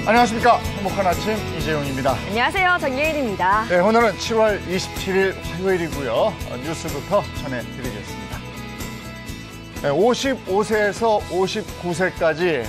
안녕하십니까. 행복한 아침 이재용입니다. 안녕하세요. 정예일입니다. 네, 오늘은 7월 27일 화요일이고요. 뉴스부터 전해드리겠습니다. 네, 55세에서 59세까지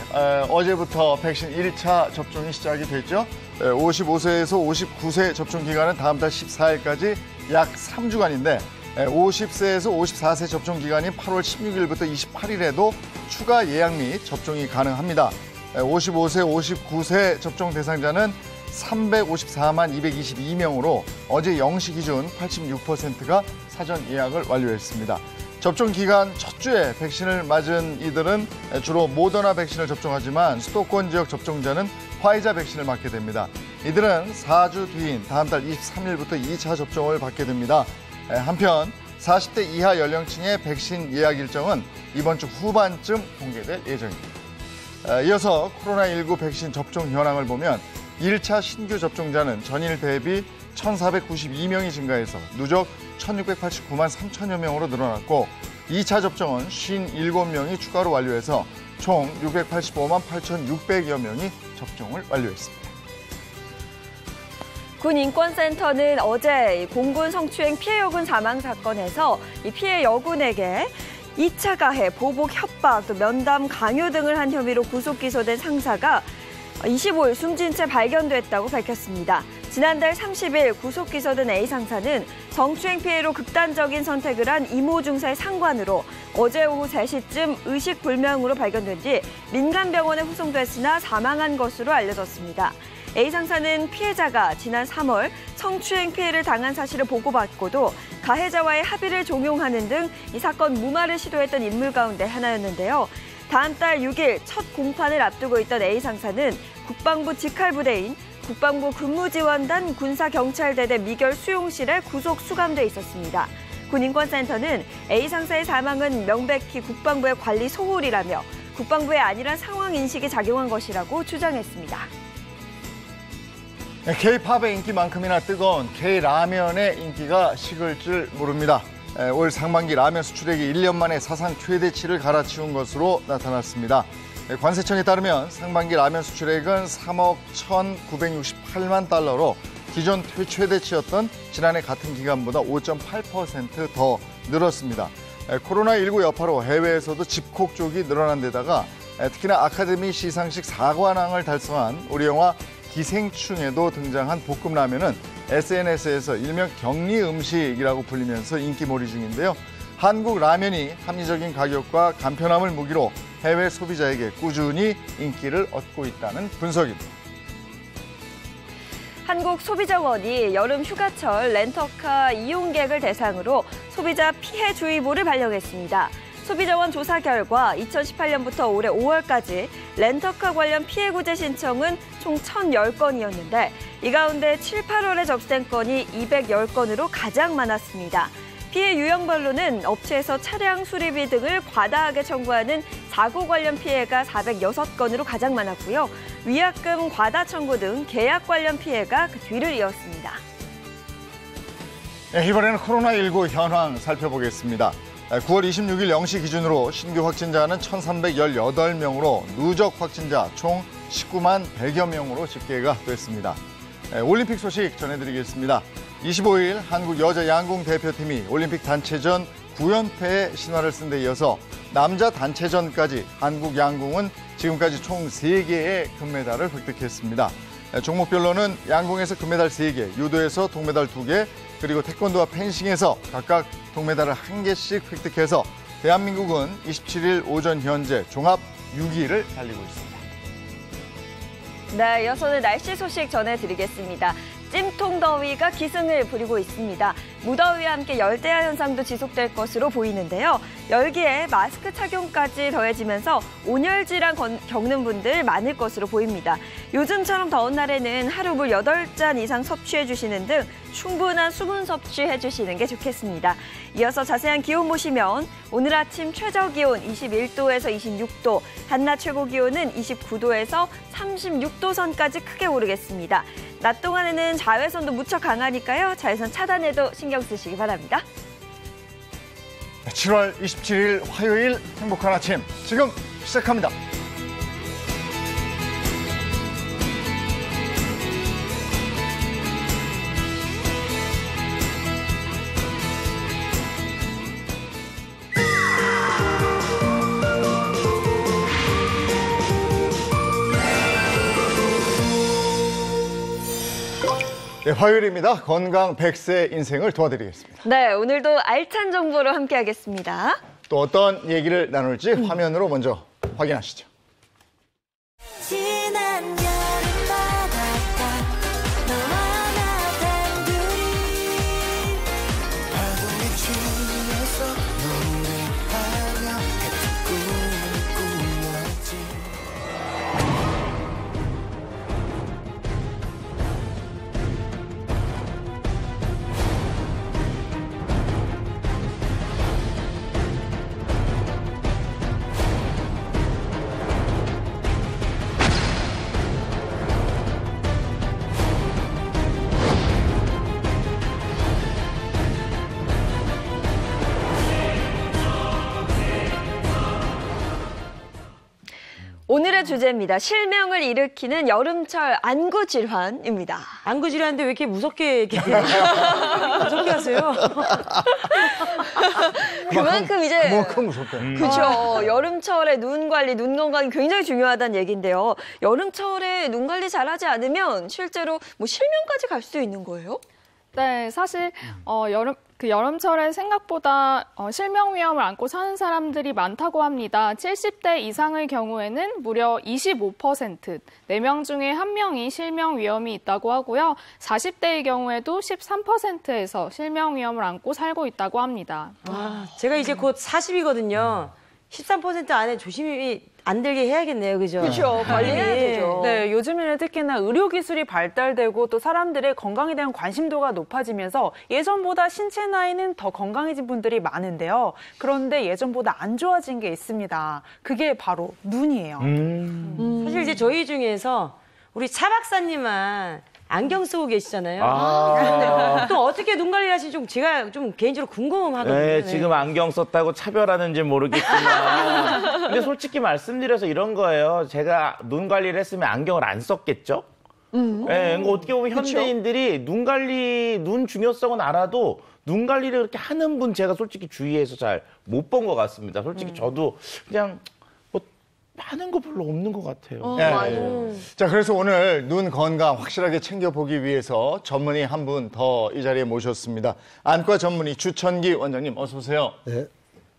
어제부터 백신 1차 접종이 시작이 됐죠. 55세에서 59세 접종 기간은 다음 달 14일까지 약 3주간인데 50세에서 54세 접종 기간인 8월 16일부터 28일에도 추가 예약 및 접종이 가능합니다. 55세, 59세 접종 대상자는 354만 222명으로 어제 0시 기준 86%가 사전 예약을 완료했습니다. 접종 기간 첫 주에 백신을 맞은 이들은 주로 모더나 백신을 접종하지만 수도권 지역 접종자는 화이자 백신을 맞게 됩니다. 이들은 4주 뒤인 다음 달 23일부터 2차 접종을 받게 됩니다. 한편 40대 이하 연령층의 백신 예약 일정은 이번 주 후반쯤 공개될 예정입니다. 이어서 코로나19 백신 접종 현황을 보면 1차 신규 접종자는 전일 대비 1,492명이 증가해서 누적 1,689만 3천여 명으로 늘어났고 2차 접종은 57명이 추가로 완료해서 총 685만 8,600여 명이 접종을 완료했습니다. 군인권센터는 어제 공군 성추행 피해 여군 사망 사건에서 이 피해 여군에게 2차 가해, 보복 협박, 또 면담 강요 등을 한 혐의로 구속 기소된 상사가 25일 숨진 채 발견됐다고 밝혔습니다. 지난달 30일 구속 기소된 A 상사는 성추행 피해로 극단적인 선택을 한 이모 중사의 상관으로 어제 오후 3시쯤 의식불명으로 발견된 뒤 민간병원에 후송됐으나 사망한 것으로 알려졌습니다. A 상사는 피해자가 지난 3월 성추행 피해를 당한 사실을 보고받고도 가해자와의 합의를 종용하는 등 이 사건 무마를 시도했던 인물 가운데 하나였는데요. 다음 달 6일 첫 공판을 앞두고 있던 A 상사는 국방부 직할부대인 국방부 근무지원단 군사경찰대대 미결 수용실에 구속 수감돼 있었습니다. 군인권센터는 A 상사의 사망은 명백히 국방부의 관리 소홀이라며 국방부의 안일한 상황 인식이 작용한 것이라고 주장했습니다. K-팝의 인기만큼이나 뜨거운 K-라면의 인기가 식을 줄 모릅니다. 올 상반기 라면 수출액이 1년 만에 사상 최대치를 갈아치운 것으로 나타났습니다. 관세청에 따르면 상반기 라면 수출액은 3억 1,968만 달러로 기존 최대치였던 지난해 같은 기간보다 5.8% 더 늘었습니다. 코로나19 여파로 해외에서도 집콕 쪽이 늘어난 데다가 특히나 아카데미 시상식 4관왕을 달성한 우리 영화 기생충에도 등장한 볶음라면은 SNS에서 일명 격리 음식이라고 불리면서 인기몰이 중인데요. 한국 라면이 합리적인 가격과 간편함을 무기로 해외 소비자에게 꾸준히 인기를 얻고 있다는 분석입니다. 한국소비자원이 여름 휴가철 렌터카 이용객을 대상으로 소비자 피해주의보를 발령했습니다. 소비자원 조사 결과 2018년부터 올해 5월까지 렌터카 관련 피해 구제 신청은 총 1,010건이었는데 이 가운데 7, 8월에 접수된 건이 210건으로 가장 많았습니다. 피해 유형별로는 업체에서 차량 수리비 등을 과다하게 청구하는 사고 관련 피해가 406건으로 가장 많았고요. 위약금 과다 청구 등 계약 관련 피해가 그 뒤를 이었습니다. 네, 이번에는 코로나19 현황 살펴보겠습니다. 9월 26일 0시 기준으로 신규 확진자는 1,318명으로 누적 확진자 총 19만 100여 명으로 집계가 됐습니다. 올림픽 소식 전해드리겠습니다. 25일 한국 여자 양궁 대표팀이 올림픽 단체전 9연패의 신화를 쓴 데 이어서 남자 단체전까지 한국 양궁은 지금까지 총 3개의 금메달을 획득했습니다. 종목별로는 양궁에서 금메달 3개, 유도에서 동메달 2개, 그리고 태권도와 펜싱에서 각각 동메달을 1개씩 획득해서 대한민국은 27일 오전 현재 종합 6위를 달리고 있습니다. 네, 이어서는 날씨 소식 전해드리겠습니다. 찜통 더위가 기승을 부리고 있습니다. 무더위와 함께 열대야 현상도 지속될 것으로 보이는데요. 열기에 마스크 착용까지 더해지면서 온열 질환 겪는 분들 많을 것으로 보입니다. 요즘처럼 더운 날에는 하루 물 8잔 이상 섭취해 주시는 등 충분한 수분 섭취해 주시는 게 좋겠습니다. 이어서 자세한 기온 보시면 오늘 아침 최저 기온 21도에서 26도, 한낮 최고 기온은 29도에서 36도 선까지 크게 오르겠습니다. 낮 동안에는 자외선도 무척 강하니까요. 자외선 차단에도 신경 쓰시기 바랍니다. 7월 27일 화요일 행복한 아침 지금 시작합니다. 네, 화요일입니다. 건강 100세 인생을 도와드리겠습니다. 네, 오늘도 알찬 정보로 함께하겠습니다. 또 어떤 얘기를 나눌지 화면으로 먼저 확인하시죠. 지난 여름 바닷가 너와 나 단둘이 파도에 취해서 노래하며 같은 꿈을 꾸었지. 오늘의 주제입니다. 실명을 일으키는 여름철 안구 질환입니다. 안구 질환인데 왜 이렇게 무섭게 얘기해요? 무섭게 하세요? 그만큼 이제 그만큼 무섭다. 그렇죠. 여름철에 눈 관리, 눈 건강이 굉장히 중요하다는 얘기인데요. 여름철에 눈 관리 잘하지 않으면 실제로 뭐 실명까지 갈 수 있는 거예요? 네, 사실 여름철에 생각보다 실명 위험을 안고 사는 사람들이 많다고 합니다. 70대 이상의 경우에는 무려 25%, 4명 중에 1명이 실명 위험이 있다고 하고요. 40대의 경우에도 13%에서 실명 위험을 안고 살고 있다고 합니다. 와, 제가 이제 곧 40이거든요. 13% 안에 조심히 안 들게 해야겠네요, 그죠? 그렇죠. 관리해야 되죠. 네, 요즘에는 특히나 의료기술이 발달되고 또 사람들의 건강에 대한 관심도가 높아지면서 예전보다 신체 나이는 더 건강해진 분들이 많은데요. 그런데 예전보다 안 좋아진 게 있습니다. 그게 바로 눈이에요. 사실 이제 저희 중에서 우리 차 박사님만 안경 쓰고 계시잖아요. 아, 또 어떻게 눈 관리를 하시는지 제가 좀 개인적으로 궁금하거든요. 네, 지금 안경 썼다고 차별하는지 모르겠지만 근데 솔직히 말씀드려서 이런 거예요. 제가 눈 관리를 했으면 안경을 안 썼겠죠? 네, 그러니까 어떻게 보면 현대인들이 눈 관리, 눈 중요성은 알아도 눈 관리를 그렇게 하는 분 제가 솔직히 주위에서 잘 못 본 것 같습니다. 솔직히 저도 그냥 뭐 하는 거 별로 없는 것 같아요. 네. 자, 그래서 오늘 눈 건강 확실하게 챙겨보기 위해서 전문의 한 분 더 이 자리에 모셨습니다. 안과 전문의 주천기 원장님 어서 오세요.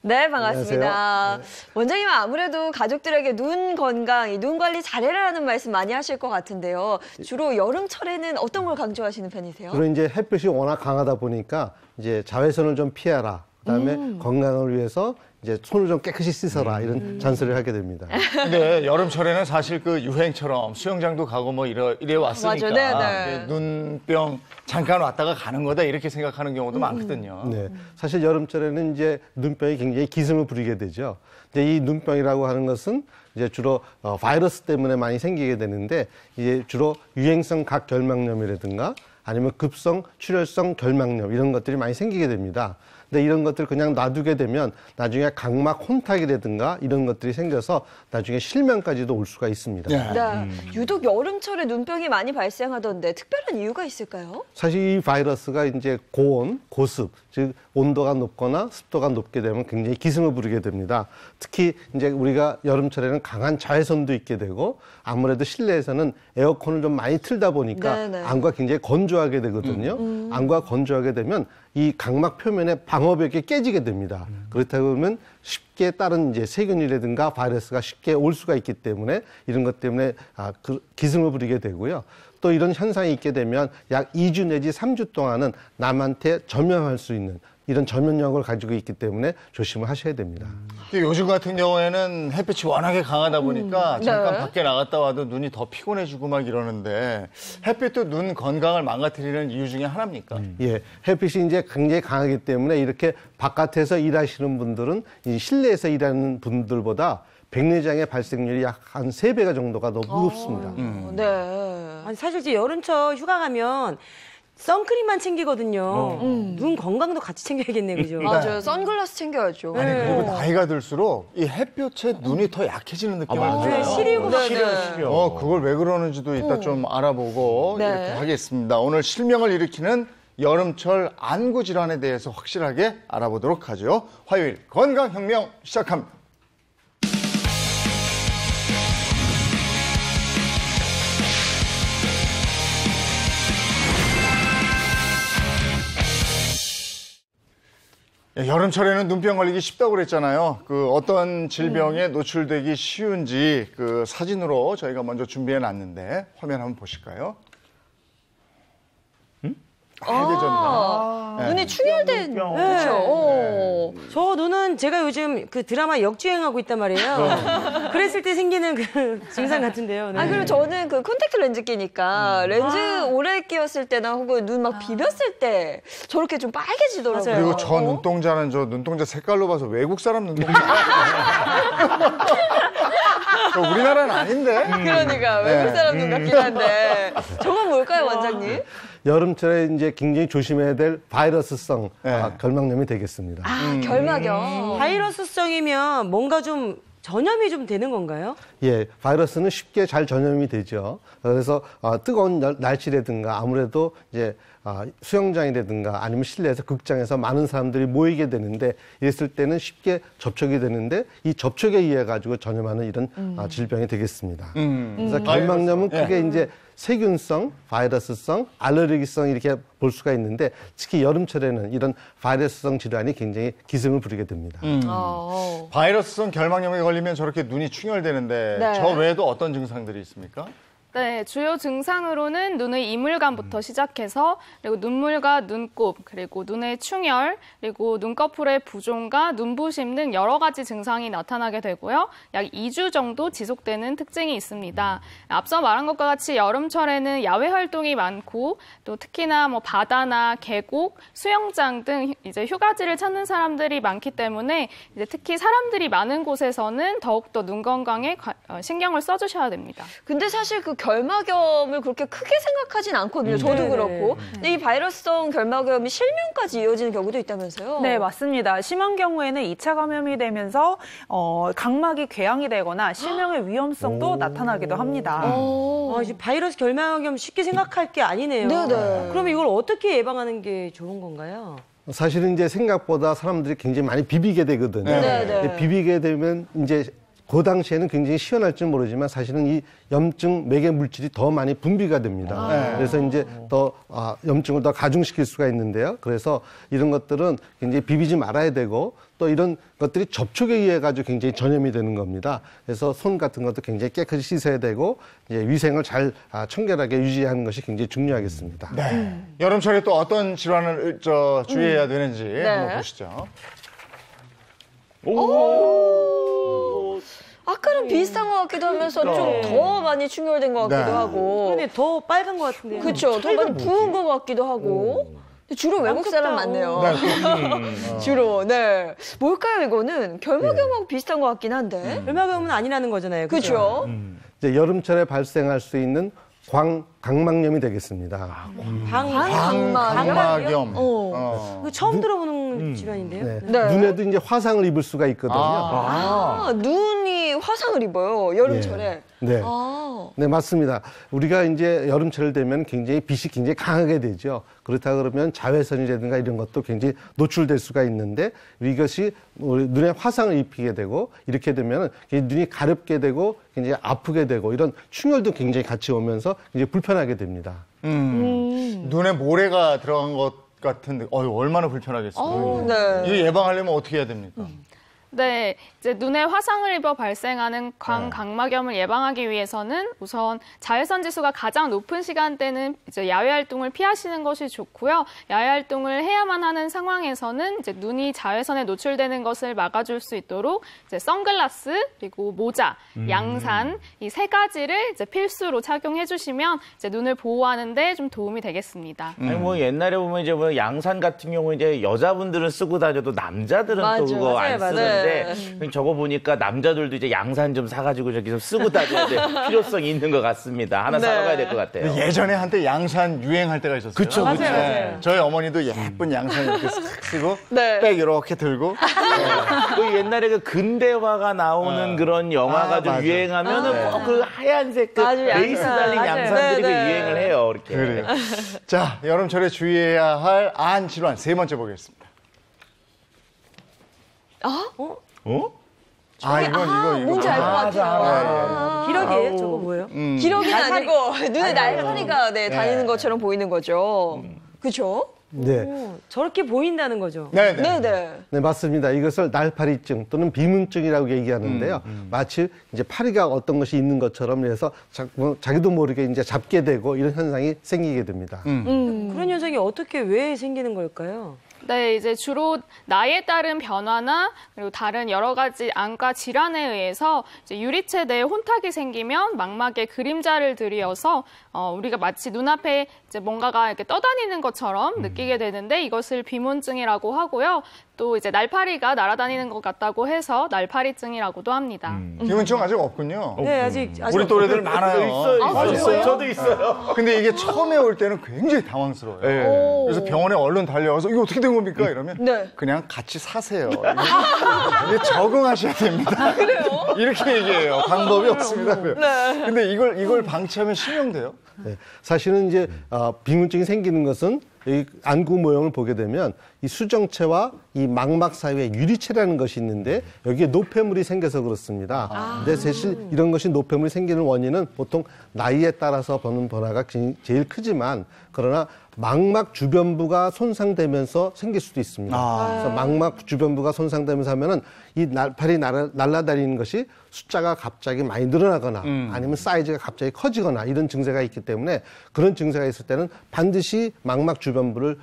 네, 반갑습니다. 원장님은 아무래도 가족들에게 눈 건강, 눈 관리 잘해라라는 말씀 많이 하실 것 같은데요. 주로 여름철에는 어떤 걸 강조하시는 편이세요? 주로 이제 햇볕이 워낙 강하다 보니까 이제 자외선을 좀 피해라. 그다음에 건강을 위해서 이제 손을 좀 깨끗이 씻어라 이런 잔소리를 하게 됩니다. 근데 여름철에는 사실 그 유행처럼 수영장도 가고 뭐 이래 왔으니까 맞아요. 네. 눈병 잠깐 왔다가 가는 거다 이렇게 생각하는 경우도 많거든요. 네, 사실 여름철에는 이제 눈병이 굉장히 기승을 부리게 되죠. 근데 이 눈병이라고 하는 것은 이제 주로 바이러스 때문에 많이 생기게 되는데 이제 주로 유행성 각결막염이라든가 아니면 급성 출혈성 결막염 이런 것들이 많이 생기게 됩니다. 근데 이런 것들을 그냥 놔두게 되면 나중에 각막 혼탁이라든가 이런 것들이 생겨서 나중에 실명까지도 올 수가 있습니다. 네. 유독 여름철에 눈병이 많이 발생하던데 특별한 이유가 있을까요? 사실 이 바이러스가 이제 고온, 고습, 즉 온도가 높거나 습도가 높게 되면 굉장히 기승을 부리게 됩니다. 특히 이제 우리가 여름철에는 강한 자외선도 있게 되고 아무래도 실내에서는 에어컨을 좀 많이 틀다 보니까 네네. 안구가 굉장히 건조하게 되거든요. 안구가 건조하게 되면 이 각막 표면의 방어벽이 깨지게 됩니다. 그렇다 보면 쉽게 다른 이제 세균이라든가 바이러스가 쉽게 올 수가 있기 때문에 이런 것 때문에 기승을 부리게 되고요. 또 이런 현상이 있게 되면 약 2주 내지 3주 동안은 남한테 전염할 수 있는 이런 전염력을 가지고 있기 때문에 조심을 하셔야 됩니다. 요즘 같은 경우에는 햇빛이 워낙에 강하다 보니까 잠깐 네. 밖에 나갔다 와도 눈이 더 피곤해지고 막 이러는데 햇빛도 눈 건강을 망가뜨리는 이유 중에 하나입니까? 예, 햇빛이 이제 굉장히 강하기 때문에 이렇게 바깥에서 일하시는 분들은 이 실내에서 일하는 분들보다 백내장의 발생률이 약 한 3배가 정도가 더 높습니다. 네. 아니, 사실 이제 여름철 휴가 가면 선크림만 챙기거든요. 눈 건강도 같이 챙겨야겠네요, 그죠? 맞아요. 선글라스 챙겨야죠. 아니 그리고 나이가 들수록 이 햇볕에 눈이 더 약해지는 느낌이 맞아요. 들어요. 시리고 막 시려. 그걸 왜 그러는지도 이따 좀 알아보고 네. 이렇게 하겠습니다. 오늘 실명을 일으키는 여름철 안구 질환에 대해서 확실하게 알아보도록 하죠. 화요일 건강혁명 시작합니다. 여름철에는 눈병 걸리기 쉽다고 그랬잖아요. 그 어떤 질병에 노출되기 쉬운지 그 사진으로 저희가 먼저 준비해 놨는데 화면 한번 보실까요? 빨개졌나? 눈이 충혈된. 눈병. 그렇죠. 저 눈은 제가 요즘 그 드라마 역주행하고 있단 말이에요. 그랬을 때 생기는 그 증상 같은데요. 네. 아, 그리고 저는 그 콘택트 렌즈 끼니까 렌즈 오래 끼었을 때나 혹은 눈 막 비볐을 때 저렇게 좀 빨개지더라고요. 맞아요. 그리고 저 눈동자는 저 눈동자 색깔로 봐서 외국 사람 눈동자. 저 우리나라는 아닌데. 그러니까 외국 사람 눈 같긴 한데 저건 뭘까요, 원장님? 여름철에 이제 굉장히 조심해야 될 바이러스성 네. 결막염이 되겠습니다. 아, 결막염. 바이러스성이면 뭔가 좀 전염이 좀 되는 건가요? 예, 바이러스는 쉽게 잘 전염이 되죠. 그래서 뜨거운 날씨라든가 아무래도 이제 수영장이라든가 아니면 실내에서 극장에서 많은 사람들이 모이게 되는데 이랬을 때는 쉽게 접촉이 되는데 이 접촉에 의해 가지고 전염하는 이런 질병이 되겠습니다. 그래서 결막염은 크게 이제 세균성, 바이러스성, 알레르기성 이렇게 볼 수가 있는데 특히 여름철에는 이런 바이러스성 질환이 굉장히 기승을 부리게 됩니다. 바이러스성 결막염에 걸리면 저렇게 눈이 충혈되는데 네. 저 외에도 어떤 증상들이 있습니까? 네, 주요 증상으로는 눈의 이물감부터 시작해서 그리고 눈물과 눈곱, 그리고 눈의 충혈, 그리고 눈꺼풀의 부종과 눈부심 등 여러 가지 증상이 나타나게 되고요. 약 2주 정도 지속되는 특징이 있습니다. 앞서 말한 것과 같이 여름철에는 야외 활동이 많고 또 특히나 뭐 바다나 계곡, 수영장 등 이제 휴가지를 찾는 사람들이 많기 때문에 이제 특히 사람들이 많은 곳에서는 더욱더 눈 건강에 신경을 써주셔야 됩니다. 근데 사실 그 결막염을 그렇게 크게 생각하진 않거든요. 저도 네네. 그렇고. 근데 이 바이러스성 결막염이 실명까지 이어지는 경우도 있다면서요? 네, 맞습니다. 심한 경우에는 2차 감염이 되면서 각막이 궤양이 되거나 실명의 위험성도 나타나기도 합니다. 이제 바이러스 결막염 쉽게 생각할 게 아니네요. 네네. 그러면 이걸 어떻게 예방하는 게 좋은 건가요? 사실은 이제 생각보다 사람들이 굉장히 많이 비비게 되거든요. 네. 비비게 되면 이제 그 당시에는 굉장히 시원할지 모르지만 사실은 이 염증 매개 물질이 더 많이 분비가 됩니다. 그래서 이제 더 염증을 더 가중시킬 수가 있는데요. 그래서 이런 것들은 굉장히 비비지 말아야 되고 또 이런 것들이 접촉에 의해 가지고 굉장히 전염이 되는 겁니다. 그래서 손 같은 것도 굉장히 깨끗이 씻어야 되고 이제 위생을 잘 청결하게 유지하는 것이 굉장히 중요하겠습니다. 네. 여름철에 또 어떤 질환을 주의해야 되는지 한번 보시죠. 아까랑 비슷한 것 같기도 하면서 좀 더 많이 충혈된 것 같기도 네. 하고. 근데 더 빨간 것 같은데요. 그렇죠. 더 많이 부은 것 같기도 하고. 근데 주로 외국 사람 많네요. 주로. 네. 뭘까요, 이거는? 결막염하고 비슷한 것 같긴 한데. 결막염은 아니라는 거잖아요. 그죠? 그렇죠. 이제 여름철에 발생할 수 있는 각막염이 되겠습니다. 각막염. 이거 처음 들어보는 질환인데요. 네. 네. 눈에도 이제 화상을 입을 수가 있거든요. 눈이 화상을 입어요, 여름철에. 네. 네, 맞습니다. 우리가 이제 여름철 되면 굉장히 빛이 굉장히 강하게 되죠. 그렇다 그러면 자외선이라든가 이런 것도 굉장히 노출될 수가 있는데 이것이 우리 눈에 화상을 입히게 되고 이렇게 되면 눈이 가렵게 되고 굉장히 아프게 되고 이런 충혈도 굉장히 같이 오면서 이제 불편하게 됩니다. 눈에 모래가 들어간 것 같은데, 얼마나 불편하겠어요. 네. 이거 예방하려면 어떻게 해야 됩니까? 네, 이제 눈에 화상을 입어 발생하는 광각막염을 예방하기 위해서는 우선 자외선 지수가 가장 높은 시간대는 이제 야외 활동을 피하시는 것이 좋고요. 야외 활동을 해야만 하는 상황에서는 이제 눈이 자외선에 노출되는 것을 막아줄 수 있도록 이제 선글라스 그리고 모자, 양산 이 세 가지를 이제 필수로 착용해 주시면 이제 눈을 보호하는데 좀 도움이 되겠습니다. 아니 뭐 옛날에 보면 이제 뭐 양산 같은 경우 이제 여자분들은 쓰고 다녀도 남자들은 또 그거 안 쓰는데. 저거 보니까 남자들도 이제 양산 좀 사가지고 저기 좀 쓰고 다녀야 돼 필요성이 있는 것 같습니다. 하나 사가야 될 것 같아요. 예전에 한때 양산 유행할 때가 있었어요. 그쵸. 맞아요. 저희 어머니도 예쁜 양산 이렇게 싹 쓰고 네. 백 이렇게 들고. 그 옛날에 그 근대화가 나오는 그런 영화가 좀 맞아. 유행하면은 꼭 그 하얀색 그 맞아요, 레이스 양산. 달린 맞아요. 양산들이 그 네, 네. 유행을 해요. 이렇게. 그래요. 자, 여름철에 주의해야 할 안 질환 세 번째 보겠습니다. 이거. 뭔지 알 것 같아요. 기러기예요? 저거 뭐예요? 기러기는 아니고 눈에 날파리가 다니는 것처럼 보이는 거죠. 그렇죠? 네. 저렇게 보인다는 거죠. 네네. 네, 맞습니다. 이것을 날파리증 또는 비문증이라고 얘기하는데요. 마치 이제 파리가 어떤 것이 있는 것처럼 해서 자기도 모르게 이제 잡게 되고 이런 현상이 생기게 됩니다. 그런 현상이 어떻게 왜 생기는 걸까요? 네, 이제 주로 나이에 따른 변화나 그리고 다른 여러 가지 안과 질환에 의해서 이제 유리체 내에 혼탁이 생기면 망막에 그림자를 들이어서 우리가 마치 눈앞에 이제 뭔가가 이렇게 떠다니는 것처럼 느끼게 되는데 이것을 비문증이라고 하고요. 또 이제 날파리가 날아다니는 것 같다고 해서 날파리증이라고도 합니다. 비문증 아직 없군요. 네, 아직 우리 또래들 많아요. 있어요. 저도 있어요. 근데 이게 처음에 올 때는 굉장히 당황스러워요. 그래서 병원에 얼른 달려와서 이거 어떻게 된 겁니까? 이러면 그냥 같이 사세요. 이게 적응하셔야 됩니다. 그래요? 이렇게 얘기해요. 방법이 없습니다. 근데 이걸 방치하면 실명돼요? 네, 사실은 이제 비문증이 생기는 것은 이 안구 모형을 보게 되면 이 수정체와 이 망막 사이에 유리체라는 것이 있는데 여기에 노폐물이 생겨서 그렇습니다. 근데 사실 이런 것이 노폐물이 생기는 원인은 보통 나이에 따라서 보는 변화가 제일 크지만 그러나 망막 주변부가 손상되면서 생길 수도 있습니다. 그래서 망막 주변부가 손상되면서 하면은 이 날파리 날아다니는 것이 숫자가 갑자기 많이 늘어나거나 아니면 사이즈가 갑자기 커지거나 이런 증세가 있기 때문에 그런 증세가 있을 때는 반드시 망막 주변부를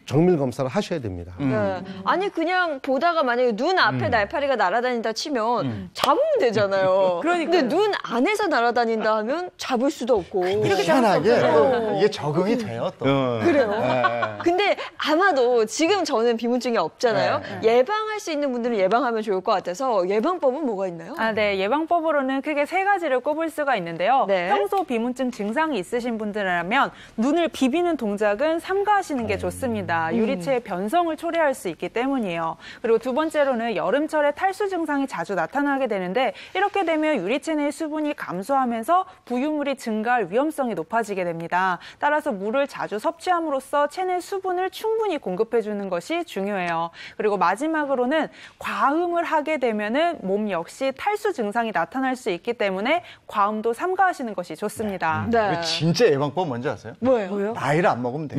정밀 검사를 하셔야 됩니다. 네. 아니 그냥 보다가 만약에 눈 앞에 날파리가 날아다닌다 치면 잡으면 되잖아요. 근데 눈 안에서 날아다닌다 하면 잡을 수도 없고. 이렇게 희한하게 이게 적응이 돼요 또. 그래요? 근데 아마도 지금 저는 비문증이 없잖아요. 예방할 수 있는 분들은 예방하면 좋을 것 같아서 예방법은 뭐가 있나요? 네, 예방법으로는 크게 세 가지를 꼽을 수가 있는데요. 네. 평소 비문증 증상이 있으신 분들이라면 눈을 비비는 동작은 삼가하시는 게 좋습니다. 유리체의 변성을 초래할 수 있기 때문이에요. 그리고 두 번째로는 여름철에 탈수 증상이 자주 나타나게 되는데 이렇게 되면 유리체 내 수분이 감소하면서 부유물이 증가할 위험성이 높아지게 됩니다. 따라서 물을 자주 섭취함으로써 체내 수분을 충분히 공급해주는 것이 중요해요. 그리고 마지막으로는 과음을 하게 되면은 몸 역시 탈수 증상이 나타날 수 있기 때문에 과음도 삼가하시는 것이 좋습니다. 네. 진짜 예방법 뭔지 아세요? 뭐예요? 나이를 안 먹으면 돼요.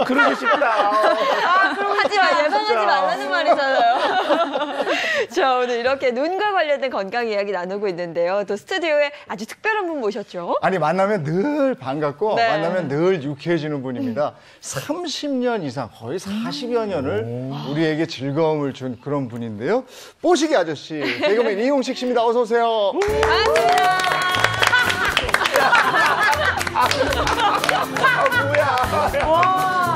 그러고 싶다. 하지 마, 예방하지 말라는 말이잖아요. 자, 오늘 이렇게 눈과 관련된 건강 이야기 나누고 있는데요. 또 스튜디오에 아주 특별한 분 모셨죠? 아니 만나면 늘 반갑고 네. 만나면 늘 유쾌해지는 분입니다. 30년 이상 거의 40여 년을 우리에게 즐거움을 준 그런 분인데요. 뽀시기 아저씨 개그맨 이용식 씨입니다. 어서 오세요. 뭐야.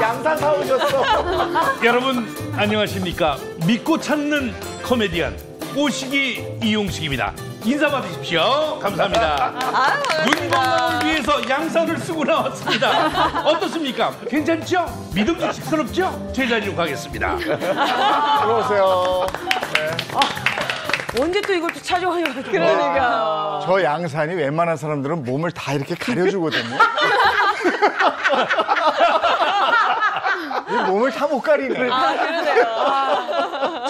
양산 사오셨어. 여러분 안녕하십니까. 믿고 찾는 코미디언 뽀시기 이용식입니다. 인사 받으십시오. 감사합니다. 눈 건강을 위해서 양산을 쓰고 나왔습니다. 어떻습니까? 괜찮죠? 믿음직스럽죠? 제 자리로 가겠습니다. 들어오세요. 언제 또 이걸 또 찾아와가지고. 그러니까. 저 양산이 웬만한 사람들은 몸을 다 이렇게 가려주거든요. 이 몸을 다 못 가리네. 그러네요.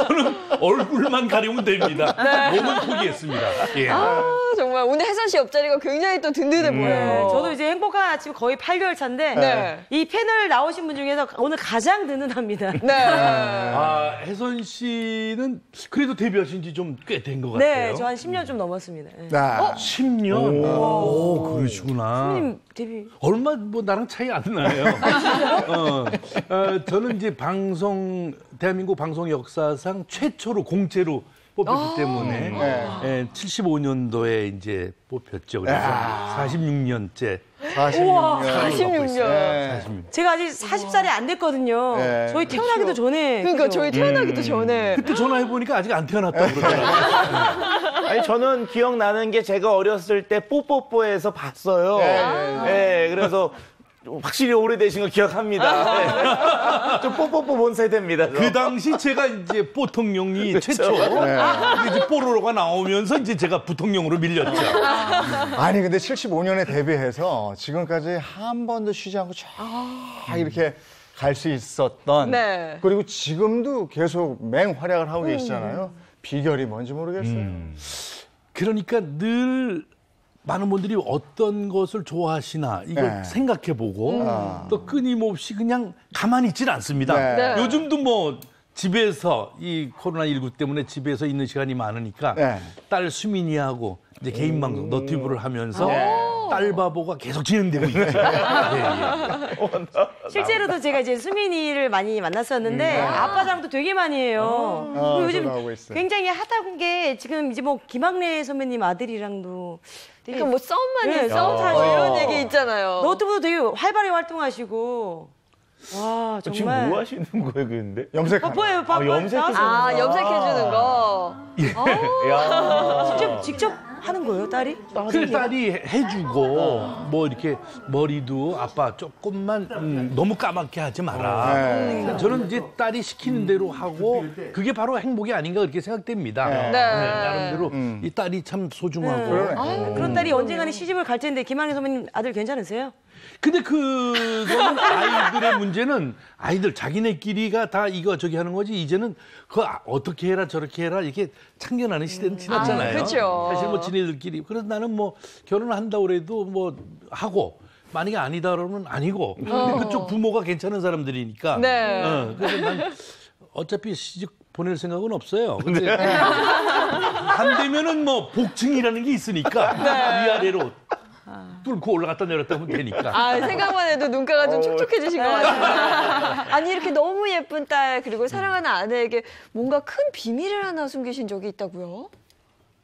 저는 얼굴만 가리면 됩니다. 몸은 포기했습니다. 예. 정말 오늘 혜선 씨 옆자리가 굉장히 또 든든해 보여요. 저도 이제 행복한 아침 거의 8개월 차인데 네. 이 패널 나오신 분 중에서 오늘 가장 든든합니다. 네. 혜선 씨는 그래도 데뷔하신 지 좀 꽤 된 것 같아요. 네, 저 한 10년 좀 넘었습니다. 네. 10년? 오, 그러시구나. 선생님 데뷔. 얼마 뭐 나랑 차이 안 나요. 저는 이제 대한민국 방송 역사상 최초로 공채로 뽑혔기 때문에 75년도에 이제 뽑혔죠. 그래서 46년째. 46년. 제가 아직 40살이 안 됐거든요. 네. 저희 태어나기도 전에. 그러니까 그죠? 저희 태어나기도 전에. 그때 전화해보니까 아직 안 태어났다고 그러더라고요. 아니 저는 기억나는 게 제가 어렸을 때 뽀뽀뽀에서 봤어요. 네, 그래서 확실히 오래되신 거 기억합니다. 네. 좀 뽀뽀뽀 본 세대입니다. 그 당시 제가 이제 뽀통령이 최초. 근데 이제 뽀로로가 나오면서 이제 제가 부통령으로 밀렸죠. 아니 근데 75년에 데뷔해서 지금까지 한 번도 쉬지 않고 쫙 이렇게 갈 수 있었던 네. 그리고 지금도 계속 맹활약을 하고 계시잖아요. 비결이 뭔지 모르겠어요. 그러니까 늘 많은 분들이 어떤 것을 좋아하시나 이걸 네. 생각해보고 또 끊임없이 그냥 가만히 있질 않습니다. 네. 요즘도 뭐 집에서 이 코로나19 때문에 집에서 있는 시간이 많으니까 네. 딸 수민이하고 이제 개인 방송 너튜브를 하면서 딸 바보가 계속 진행되고 있죠. 실제로도 제가 이제 수민이를 많이 만났었는데 아빠 자랑도 되게 많이 해요. 그리고 요즘 나오고 있어요. 굉장히 핫한 게 지금 이제 뭐 김학래 선배님 아들이랑도 되게 그러니까 뭐 싸움만 네, 해요. 싸움 타죠. 이런 얘기 있잖아요. 너튜브도 되게 활발히 활동하시고 와 정말 지금 뭐 하시는 거예요, 근데? 염색하는 바빠요, 바빠요. 염색해서. 염색해주는 거. 야. 직접 하는 거예요, 딸이? 그 딸이 해주고 뭐 이렇게 머리도 아빠 조금만 너무 까맣게 하지 마라. 저는 이제 딸이 시키는 대로 하고 그게 바로 행복이 아닌가 그렇게 생각됩니다. 나름대로 이 딸이 참 소중하고. 그런 딸이 언젠가는 시집을 갈 텐데 김학래 선배님 아들 괜찮으세요? 근데 그거는 아이들의 문제는 아이들 자기네끼리가 다 이거 저기 하는 거지 이제는 그거 어떻게 해라 저렇게 해라 이렇게 참견하는 시대는 지났잖아요. 그렇죠. 사실 뭐 지네들끼리 그래서 나는 뭐 결혼을 한다고 그래도 뭐 하고 만약에 아니다 그러면 아니고 근데 그쪽 부모가 괜찮은 사람들이니까 그래서 난 어차피 시집 보낼 생각은 없어요. 근데 안 되면은 뭐 복층이라는 게 있으니까 위아래로 뚫고 올라갔다 내렸다 하면 되니까. 생각만 해도 눈가가 좀 촉촉해지신 것 같아요. 아니 이렇게 너무 예쁜 딸 그리고 사랑하는 아내에게 뭔가 큰 비밀을 하나 숨기신 적이 있다고요?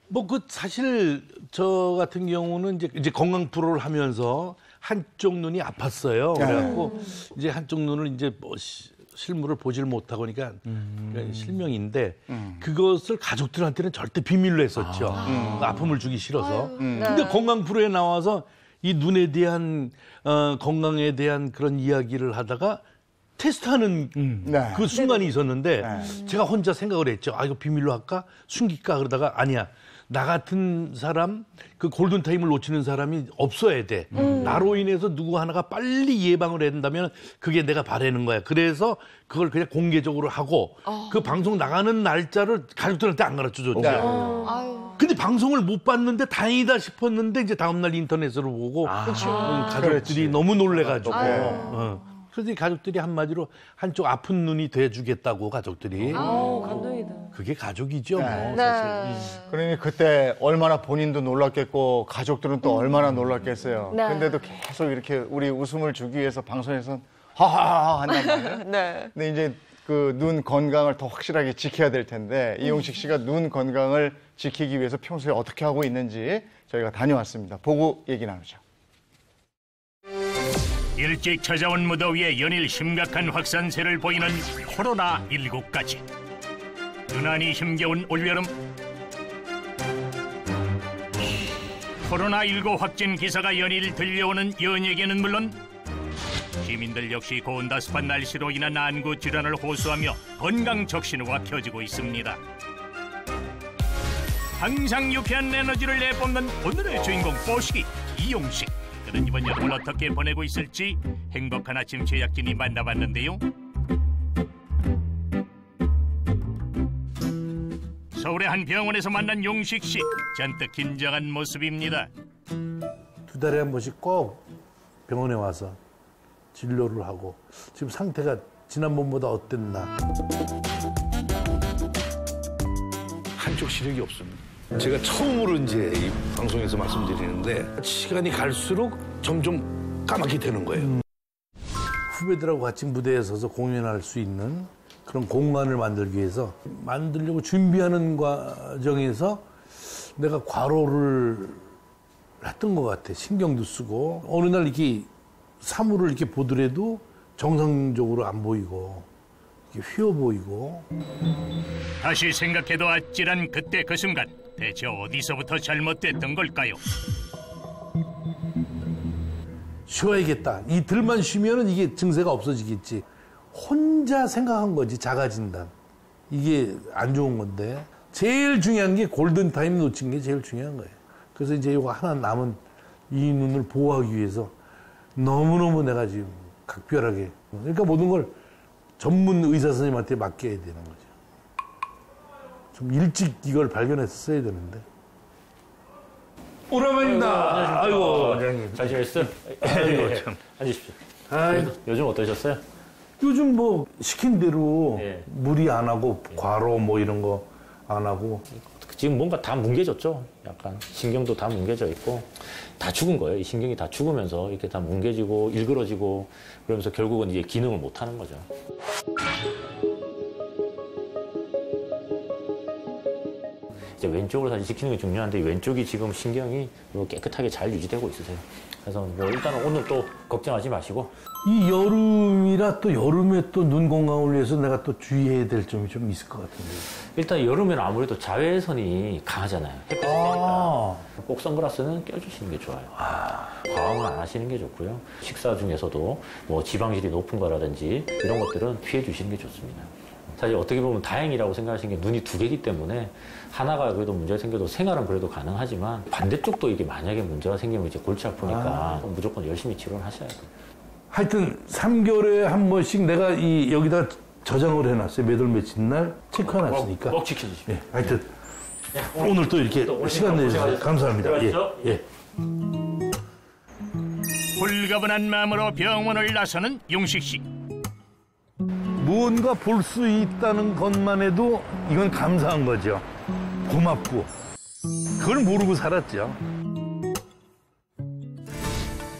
뭐 그 사실 저 같은 경우는 이제 건강 프로를 하면서 한쪽 눈이 아팠어요. 그래갖고 이제 한쪽 눈을 이제 뭐 실물을 보질 못하고 그러니까 실명인데 그것을 가족들한테는 절대 비밀로 했었죠. 아픔을 주기 싫어서. 근데 건강 프로에 나와서 이 눈에 대한 건강에 대한 그런 이야기를 하다가 테스트하는 그 순간이 있었는데 제가 혼자 생각을 했죠. 아 이거 비밀로 할까? 숨길까? 그러다가 아니야. 나 같은 사람, 그 골든타임을 놓치는 사람이 없어야 돼. 나로 인해서 누구 하나가 빨리 예방을 해야 된다면 그게 내가 바라는 거야. 그래서 그걸 그냥 공개적으로 하고 그 방송 나가는 날짜를 가족들한테 안 가르쳐줬죠. 근데 방송을 못 봤는데 다행이다 싶었는데 이제 다음날 인터넷으로 보고 가족들이 너무 놀래가지고. 그래서 이 가족들이 한마디로 한쪽 아픈 눈이 돼주겠다고 가족들이. 감동이다. 그게 가족이죠. 뭐 사실. 그러니 그때 얼마나 본인도 놀랐겠고 가족들은 또 얼마나 놀랐겠어요. 근데도 계속 이렇게 우리 웃음을 주기 위해서 방송에서는 하하하 한단 말이에요. 근데 이제 그 눈 건강을 더 확실하게 지켜야 될 텐데 이용식 씨가 눈 건강을 지키기 위해서 평소에 어떻게 하고 있는지 저희가 다녀왔습니다. 보고 얘기 나누죠. 일찍 찾아온 무더위에 연일 심각한 확산세를 보이는 코로나19까지 유난히 힘겨운 올여름 코로나19 확진 기사가 연일 들려오는 연예계는 물론 시민들 역시 고온다습한 날씨로 인한 안구 질환을 호소하며 건강 적신호가 켜지고 있습니다. 항상 유쾌한 에너지를 내뿜는 오늘의 주인공 뽀시기 이용식. 그는 이번 여름을 어떻게 보내고 있을지 행복한 아침 제작진이 만나봤는데요. 서울의 한 병원에서 만난 용식 씨. 잔뜩 긴장한 모습입니다. 2달에 한 번씩 꼭 병원에 와서 진료를 하고 지금 상태가 지난번보다 어땠나. 한쪽 시력이 없습니다. 제가 처음으로 이제 이 방송에서 말씀드리는데 시간이 갈수록 점점 까맣게 되는 거예요. 후배들하고 같이 무대에 서서 공연할 수 있는 그런 공간을 만들기 위해서 만들려고 준비하는 과정에서 내가 과로를 했던 것 같아. 신경도 쓰고 어느 날 이렇게 사물을 이렇게 보더라도 정상적으로 안 보이고 이렇게 휘어 보이고. 다시 생각해도 아찔한 그때 그 순간. 대체 어디서부터 잘못됐던 걸까요? 쉬어야겠다. 이틀만 쉬면은 이게 증세가 없어지겠지. 혼자 생각한 거지, 자가진단. 이게 안 좋은 건데. 제일 중요한 게 골든타임 놓친 게 제일 중요한 거예요. 그래서 이제 이거 하나 남은 이 눈을 보호하기 위해서 너무너무 내가 지금 각별하게. 그러니까 모든 걸 전문 의사 선생님한테 맡겨야 되는 거죠. 좀 일찍 이걸 발견했어야 되는데. 오랜만입니다. 아이고, 원장님. 잘 지냈어요? 아이고, 참. 앉으십시오. 아이고. 요즘 어떠셨어요? 요즘 뭐 시킨 대로 무리 안 하고 과로 뭐 이런 거 안 하고. 지금 뭔가 다 뭉개졌죠? 약간 신경도 다 뭉개져 있고 다 죽은 거예요. 이 신경이 다 죽으면서 이렇게 다 뭉개지고 일그러지고 그러면서 결국은 이제 기능을 못 하는 거죠. 이제 왼쪽으로 사실 지키는 게 중요한데 왼쪽이 지금 신경이 깨끗하게 잘 유지되고 있으세요. 그래서 뭐 일단은 오늘 또 걱정하지 마시고. 이 여름이라 또 여름에 또 눈 건강을 위해서 내가 또 주의해야 될 점이 좀 있을 것 같은데. 일단 여름에는 아무래도 자외선이 강하잖아요. 햇빛이 세니까. 꼭 선글라스는 껴주시는 게 좋아요. 과음은 안 하시는 게 좋고요. 식사 중에서도 뭐 지방질이 높은 거라든지 이런 것들은 피해 주시는 게 좋습니다. 사실 어떻게 보면 다행이라고 생각하시는 게 눈이 두 개이기 때문에 하나가 그래도 문제가 생겨도 생활은 그래도 가능하지만 반대쪽도 이게 만약에 문제가 생기면 이제 골치 아프니까 무조건 열심히 치료를 하셔야 돼요. 하여튼 3개월에 한 번씩 내가 여기다가 저장을 해놨어요. 몇 월 며칠 날 체크해놨으니까. 꼭 지켜주십시오. 예, 하여튼 오늘 또 이렇게 시간 내주셔서 감사합니다. 예, 예. 홀가분한 마음으로 병원을 나서는 용식 씨. 무언가 볼 수 있다는 것만 해도 이건 감사한 거죠. 고맙고. 그걸 모르고 살았죠.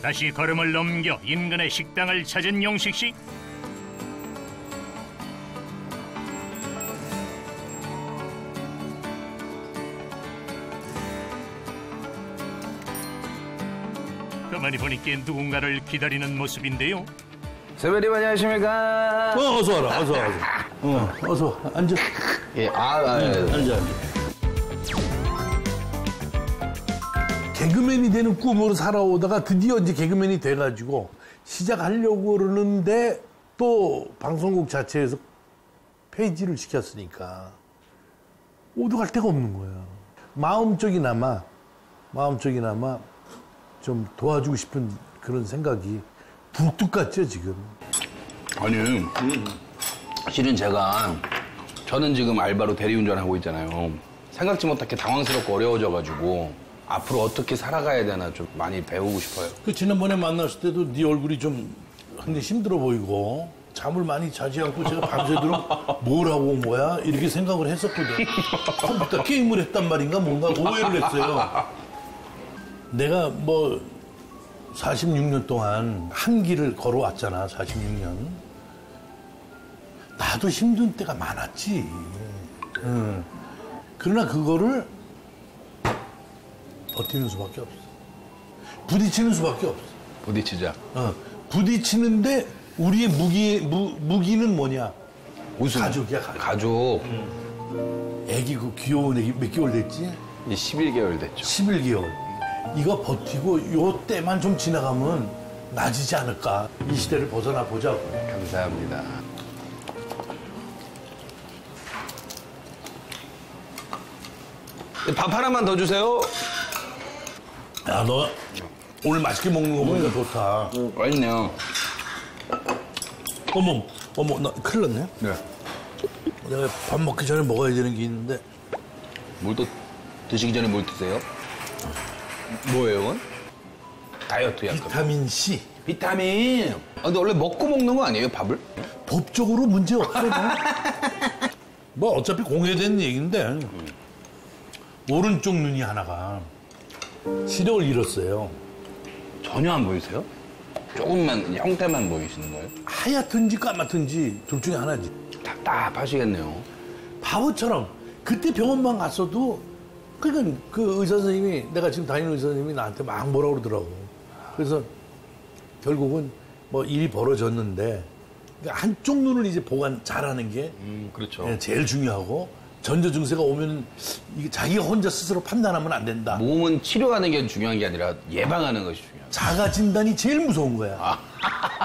다시 걸음을 넘겨 인근의 식당을 찾은 용식 씨. 가만히 보니까 누군가를 기다리는 모습인데요. 선배님 안녕하십니까? 어서 와라, 어서 와라. 어서 앉아. 예, 앉아. 개그맨이 되는 꿈으로 살아오다가 드디어 이제 개그맨이 돼가지고 시작하려고 그러는데 또 방송국 자체에서 폐지를 시켰으니까 오도갈 데가 없는 거야. 마음쪽이나마 좀 도와주고 싶은 그런 생각이 불뚝 같죠, 지금. 아니, 실은 저는 지금 알바로 대리운전하고 있잖아요. 생각지 못하게 당황스럽고 어려워져가지고 앞으로 어떻게 살아가야 되나 좀 많이 배우고 싶어요. 그 지난번에 만났을 때도 네 얼굴이 좀 굉장히 힘들어 보이고 잠을 많이 자지 않고 제가 밤새도록 뭘 하고 온 거야? 이렇게 생각을 했었거든. 컴퓨터 게임을 했단 말인가 뭔가 오해를 했어요. 내가 뭐 46년 동안 한 길을 걸어왔잖아, 46년. 나도 힘든 때가 많았지. 그러나 그거를 버티는 수밖에 없어. 부딪히는 수밖에 없어. 부딪히자. 부딪히는데 우리의 무기는 뭐냐? 웃음. 가족이야, 가족. 애기 그 귀여운 애기 몇 개월 됐지? 이제 11개월 됐죠. 11개월. 이거 버티고 요 때만 좀 지나가면 나아지지 않을까. 이 시대를 벗어나 보자고. 감사합니다. 밥 하나만 더 주세요. 야, 너 오늘 맛있게 먹는 거 보니까 좋다. 맛있네요. 어머, 나 큰일 났네. 네. 내가 밥 먹기 전에 먹어야 되는 게 있는데. 물도 드시기 전에 뭘 드세요? 뭐예요, 그건? 다이어트 약간. 비타민 C. 비타민. 근데 원래 먹고 먹는 거 아니에요, 밥을? 법적으로 문제 없어. 뭐 어차피 공개된 얘기인데 오른쪽 눈이 하나가 시력을 잃었어요. 전혀 안 보이세요? 조금만 형태만 보이시는 거예요? 하얗든지 까맣든지 둘 중에 하나지. 답답하시겠네요. 바보처럼 그때 병원만 갔어도 그러니까 그 의사 선생님이 내가 지금 다니는 의사 선생님이 나한테 막 뭐라 그러더라고. 그래서 결국은 뭐 일이 벌어졌는데 그러니까 한쪽 눈을 이제 보관 잘하는 게 그렇죠. 제일 중요하고 전조 증세가 오면 이게 자기가 혼자 스스로 판단하면 안 된다. 몸은 치료하는 게 중요한 게 아니라 예방하는 것이 중요해요. 자가 진단이 제일 무서운 거야.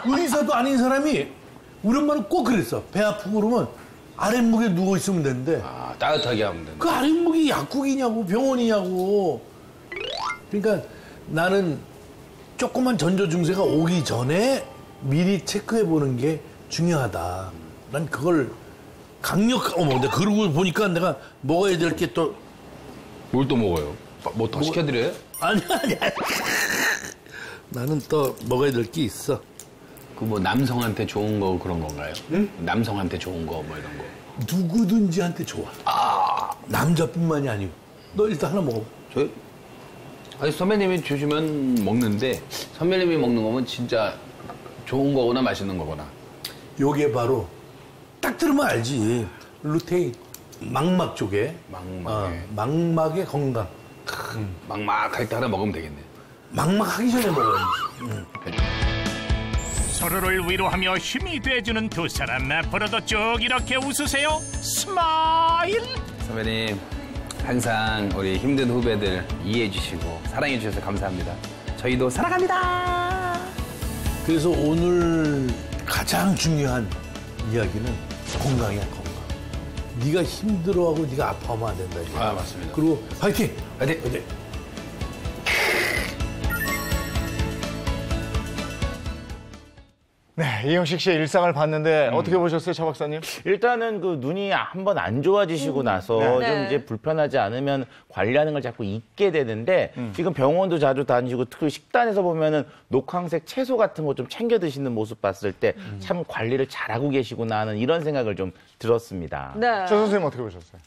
의사도 아닌 사람이 우리 엄마는 꼭 그랬어. 배 아프고 그러면 아랫목에 누워 있으면 되는데 따뜻하게 하면 된다. 그 아랫목이 약국이냐고 병원이냐고. 그러니까 나는 조그만 전조 증세가 오기 전에 미리 체크해 보는 게 중요하다. 난 그걸 근데 그러고 보니까 내가 먹어야 될 게 또 뭘 또 먹어요? 뭐 더 시켜드려요? 아니. 나는 또 먹어야 될 게 있어. 그 뭐 남성한테 좋은 거 그런 건가요? 응? 남성한테 좋은 거 뭐 이런 거. 누구든지한테 좋아. 남자뿐만이 아니고. 너 일단 하나 먹어. 저요? 아니 선배님이 주시면 먹는데 선배님이 먹는 거면 진짜 좋은 거거나 맛있는 거거나. 요게 바로 딱 들으면 알지. 루테인. 망막 쪽에. 망막의 건강. 막막할 때 하나 먹으면 되겠네. 막막하기 전에 먹어야지. 서로를 위로하며 힘이 돼주는 두 사람. 앞으로도 쭉 이렇게 웃으세요. 스마일. 선배님 항상 우리 힘든 후배들 이해해 주시고 사랑해 주셔서 감사합니다. 저희도 사랑합니다. 그래서 오늘 가장 중요한 이야기는 건강이야, 건강. 네가 힘들어하고 네가 아파하면 안 된다. 이거. 맞습니다. 그리고 화이팅! 화이팅! 화이팅! 네, 이형식 씨의 일상을 봤는데 어떻게 보셨어요, 차 박사님? 일단은 그 눈이 한번 안 좋아지시고 나서 좀 이제 불편하지 않으면 관리하는 걸 자꾸 잊게 되는데 지금 병원도 자주 다니시고 특히 식단에서 보면은 녹황색 채소 같은 거 좀 챙겨 드시는 모습 봤을 때 참 관리를 잘하고 계시구나 하는 이런 생각을 좀 들었습니다. 네. 최 선생님 어떻게 보셨어요?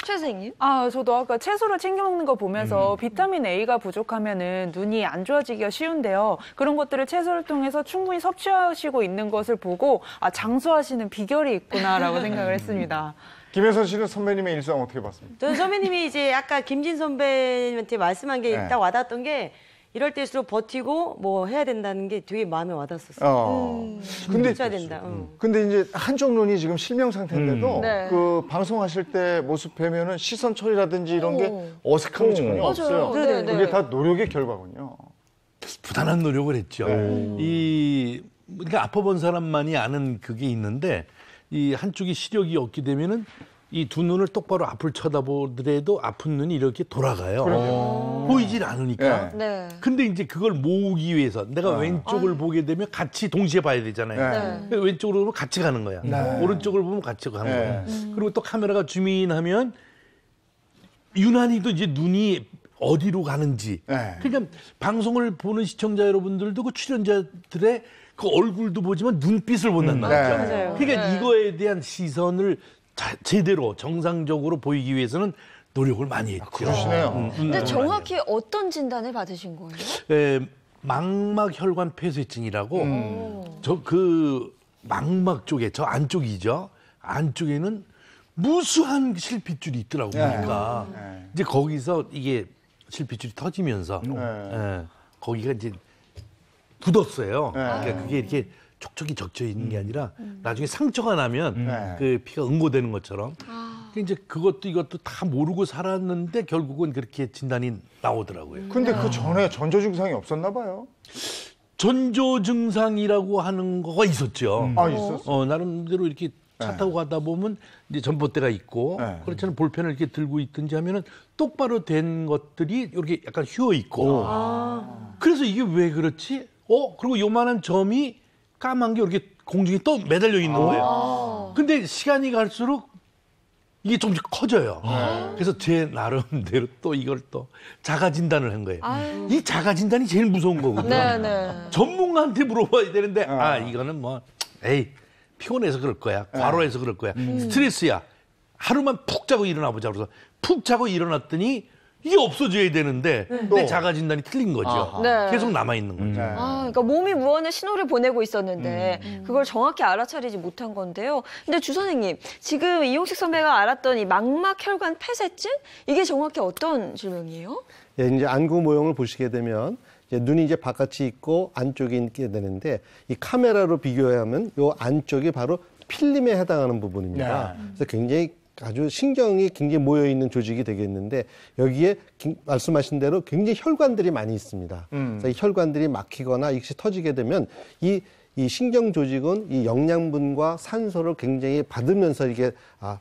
최 선생님? 저도 아까 채소를 챙겨 먹는 거 보면서 비타민 A가 부족하면은 눈이 안 좋아지기가 쉬운데요. 그런 것들을 채소를 통해서 충분히 섭취하시고 있는 것을 보고 장수하시는 비결이 있구나라고 생각을 했습니다. 김혜선 씨는 선배님의 일상 어떻게 봤습니까? 저는 선배님이 이제 아까 김진 선배님한테 말씀한 게 딱 와닿았던 게 이럴 때일수록 버티고 뭐 해야 된다는 게 되게 마음에 와닿았었어요. 근데 해야 된다. 근데 이제 한쪽 눈이 지금 실명 상태인데도 그 방송하실 때 모습 뵈면은 시선 처리라든지 이런 게 어색함이 전혀 없어요. 그게 다 노력의 결과군요. 부단한 노력을 했죠. 그러니까 아파본 사람만이 아는 그게 있는데 이 한쪽이 시력이 없게 되면은 이 두 눈을 똑바로 앞을 쳐다보더라도 아픈 눈이 이렇게 돌아가요. 보이질 않으니까. 근데 이제 그걸 모으기 위해서 내가 왼쪽을 보게 되면 같이 동시에 봐야 되잖아요. 왼쪽으로 보면 같이 가는 거야. 오른쪽을 보면 같이 가는 거야. 그리고 또 카메라가 줌인하면 유난히도 이제 눈이 어디로 가는지. 그러니까 방송을 보는 시청자 여러분들도 그 출연자들의 그 얼굴도 보지만 눈빛을 본단 말이죠. 그러니까 이거에 대한 시선을 제대로 정상적으로 보이기 위해서는 노력을 많이 했죠. 그러시네요. 근데 정확히 어떤 진단을 받으신 거예요? 망막혈관 폐쇄증이라고 저 그 망막 쪽에 저 안쪽이죠. 안쪽에는 무수한 실핏줄이 있더라고 보니까 이제 거기서 이게 실핏줄이 터지면서 거기가 이제 굳었어요. 그러니까 그게 이렇게 촉촉이 적혀 있는 게 아니라 나중에 상처가 나면 그 피가 응고되는 것처럼 이제 그것도 이것도 다 모르고 살았는데 결국은 그렇게 진단이 나오더라고요. 근데 그 전에 전조 증상이 없었나 봐요. 전조 증상이라고 하는 거가 있었죠. 있었어. 나름대로 이렇게 차 타고 가다 보면 이제 전봇대가 있고 그렇잖아요. 볼펜을 이렇게 들고 있든지 하면은 똑바로 된 것들이 이렇게 약간 휘어 있고. 그래서 이게 왜 그렇지? 그리고 요만한 점이 까만 게 이렇게 공중에 또 매달려 있는 거예요. 근데 시간이 갈수록 이게 조금씩 커져요. 그래서 제 나름대로 또 이걸 또 자가 진단을 한 거예요. 이 자가 진단이 제일 무서운 거거든요. 전문가한테 물어봐야 되는데 이거는 뭐 에이 피곤해서 그럴 거야. 과로해서 그럴 거야. 스트레스야. 하루만 푹 자고 일어나 보자. 그래서 푹 자고 일어났더니 이게 없어져야 되는데 내 자가 진단이 틀린 거죠. 계속 남아 있는 거죠. 그러니까 몸이 무언의 신호를 보내고 있었는데 그걸 정확히 알아차리지 못한 건데요. 근데 주 선생님, 지금 이용식 선배가 알았던 이 망막 혈관 폐쇄증, 이게 정확히 어떤 질병이에요? 예, 이제 안구 모형을 보시게 되면 이제 눈이 이제 바깥이 있고 안쪽이 있게 되는데 이 카메라로 비교하면 이 안쪽이 바로 필름에 해당하는 부분입니다. 그래서 굉장히 아주 신경이 굉장히 모여있는 조직이 되겠는데 여기에 말씀하신 대로 굉장히 혈관들이 많이 있습니다. 그래서 이 혈관들이 막히거나 이것이 터지게 되면 이 신경 조직은 이 영양분과 산소를 굉장히 받으면서 이게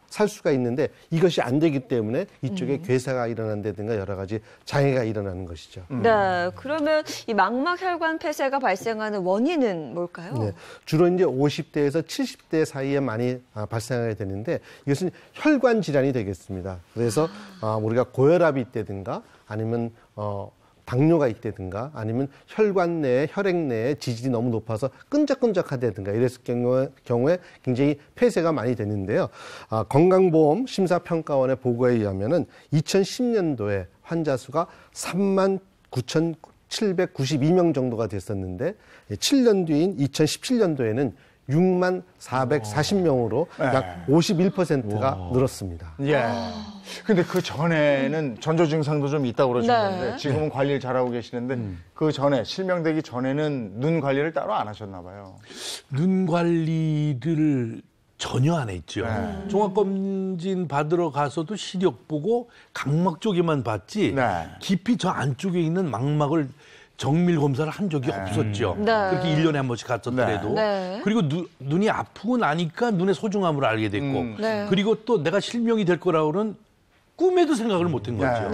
살 수가 있는데 이것이 안 되기 때문에 이쪽에 괴사가 일어난다든가 여러 가지 장애가 일어나는 것이죠. 네, 그러면 이 망막 혈관 폐쇄가 발생하는 원인은 뭘까요? 네, 주로 이제 50대에서 70대 사이에 많이 발생하게 되는데 이것은 혈관 질환이 되겠습니다. 그래서 우리가 고혈압이 있다든가 아니면 당뇨가 있다든가 아니면 혈관 내에 혈액 내에 지질이 너무 높아서 끈적끈적하다든가 이랬을 경우에 굉장히 폐쇄가 많이 되는데요. 건강보험 심사평가원의 보고에 의하면은 2010년도에 환자 수가 39,792명 정도가 됐었는데 7년 뒤인 2017년도에는 64,440명으로 약 51%가 늘었습니다. 예. 근데 그 전에는 전조 증상도 좀 있다고 그러셨는데 지금은 관리를 잘하고 계시는데 그 전에 실명되기 전에는 눈 관리를 따로 안 하셨나 봐요. 눈 관리를 전혀 안 했죠. 종합검진 받으러 가서도 시력 보고 각막 쪽에만 봤지 깊이 저 안쪽에 있는 망막을 정밀 검사를 한 적이 없었죠. 그렇게 1년에 한 번씩 갔었더라도. 그리고 눈이 아프고 나니까 눈의 소중함을 알게 됐고 그리고 또 내가 실명이 될 거라고는 꿈에도 생각을 못한 거죠.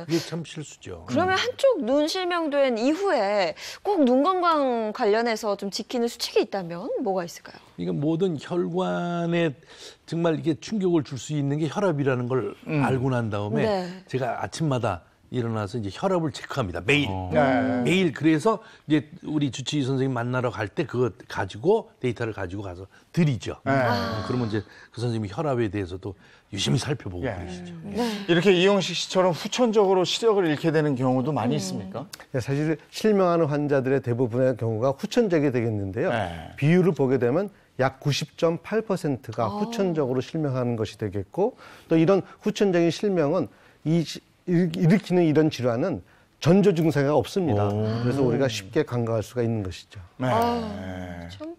이게 참 실수죠. 그러면 한쪽 눈 실명된 이후에 꼭 눈 건강 관련해서 좀 지키는 수칙이 있다면 뭐가 있을까요? 이건 모든 혈관에 정말 이게 충격을 줄 수 있는 게 혈압이라는 걸 알고 난 다음에 제가 아침마다 일어나서 이제 혈압을 체크합니다. 매일. 매일. 그래서 이제 우리 주치의 선생님 만나러 갈 때 그거 가지고 데이터를 가지고 가서 드리죠. 그러면 이제 그 선생님이 혈압에 대해서도 유심히 살펴보고 그러시죠. 이렇게 이용식 씨처럼 후천적으로 시력을 잃게 되는 경우도 많이 있습니까? 사실 실명하는 환자들의 대부분의 경우가 후천적이 되겠는데요. 비율을 보게 되면 약 90.8%가 후천적으로 실명하는 것이 되겠고 또 이런 후천적인 실명은 일으키는 이런 질환은 전조 증상이 없습니다. 그래서 우리가 쉽게 간과할 수가 있는 것이죠.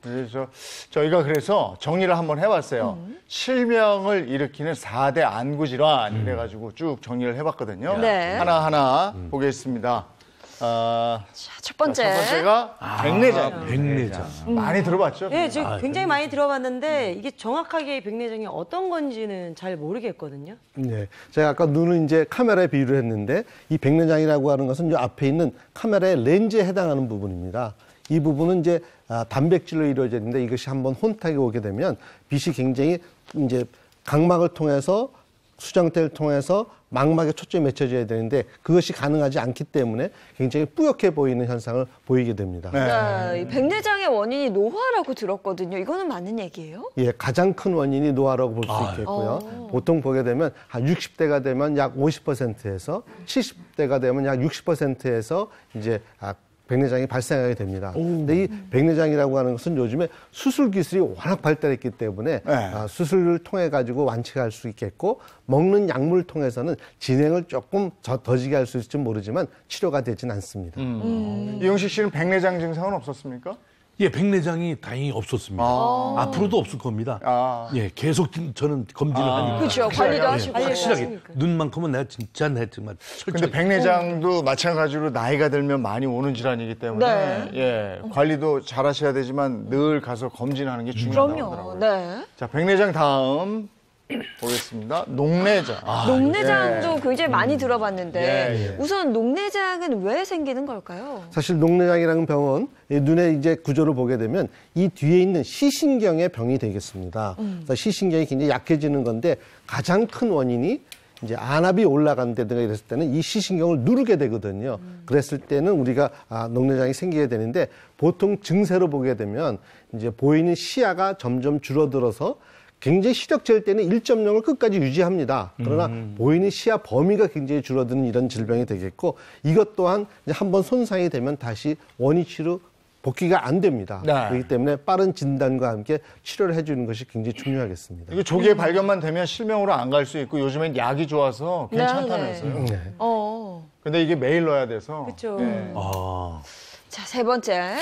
그래서 저희가 그래서 정리를 한번 해봤어요. 실명을 일으키는 4대 안구 질환 이래가지고 쭉 정리를 해봤거든요. 하나하나 보겠습니다. 첫 번째가 백내장. 백내장. 많이 들어봤죠? 네, 저 굉장히 많이 들어봤는데 이게 정확하게 백내장이 어떤 건지는 잘 모르겠거든요. 네, 제가 아까 눈은 이제 카메라에 비유를 했는데 이 백내장이라고 하는 것은 이 앞에 있는 카메라의 렌즈에 해당하는 부분입니다. 이 부분은 이제 단백질로 이루어져 있는데 이것이 한번 혼탁이 오게 되면 빛이 굉장히 이제 각막을 통해서 수정대를 통해서 망막에 초점이 맺혀져야 되는데 그것이 가능하지 않기 때문에 굉장히 뿌옇게 보이는 현상을 보이게 됩니다. 이 백내장의 원인이 노화라고 들었거든요. 이거는 맞는 얘기예요? 예, 가장 큰 원인이 노화라고 볼 수 있겠고요. 보통 보게 되면 한 60대가 되면 약 50%에서 70대가 되면 약 60%에서 이제 백내장이 발생하게 됩니다. 근데 이 백내장이라고 하는 것은 요즘에 수술 기술이 워낙 발달했기 때문에 수술을 통해 가지고 완치할 수 있겠고 먹는 약물을 통해서는 진행을 조금 더디게 할 수 있을지 모르지만 치료가 되진 않습니다. 이용식 씨는 백내장 증상은 없었습니까? 예, 백내장이 다행히 없었습니다. 앞으로도 없을 겁니다. 예, 계속 저는 검진을 하니까. 그렇죠. 관리도 하시고. 확실하게. 눈만큼은 내가 진짜 정말 철저히. 근데 백내장도 마찬가지로 나이가 들면 많이 오는 질환이기 때문에 예, 관리도 잘 하셔야 되지만 늘 가서 검진하는 게 중요하다고 하더라고요. 그럼요. 자, 백내장 다음 보겠습니다. 녹내장. 녹내장도 굉장히 많이 들어봤는데 예. 우선 녹내장은 왜 생기는 걸까요? 사실 녹내장이라는 병은 눈의 이제 구조를 보게 되면 이 뒤에 있는 시신경의 병이 되겠습니다. 그래서 시신경이 굉장히 약해지는 건데 가장 큰 원인이 이제 안압이 올라간다든가 이랬을 때는 이 시신경을 누르게 되거든요. 그랬을 때는 우리가 녹내장이 생기게 되는데 보통 증세로 보게 되면 이제 보이는 시야가 점점 줄어들어서 굉장히 시력제일 때는 1.0을 끝까지 유지합니다. 그러나 보이는 시야 범위가 굉장히 줄어드는 이런 질병이 되겠고 이것 또한 이제 한번 손상이 되면 다시 원위치로 복귀가 안 됩니다. 네. 그렇기 때문에 빠른 진단과 함께 치료를 해주는 것이 굉장히 중요하겠습니다. 이게 조기에 발견만 되면 실명으로 안 갈 수 있고 요즘엔 약이 좋아서 괜찮다면서요. 네. 근데 이게 매일 넣어야 돼서. 그렇죠. 자, 세 번째.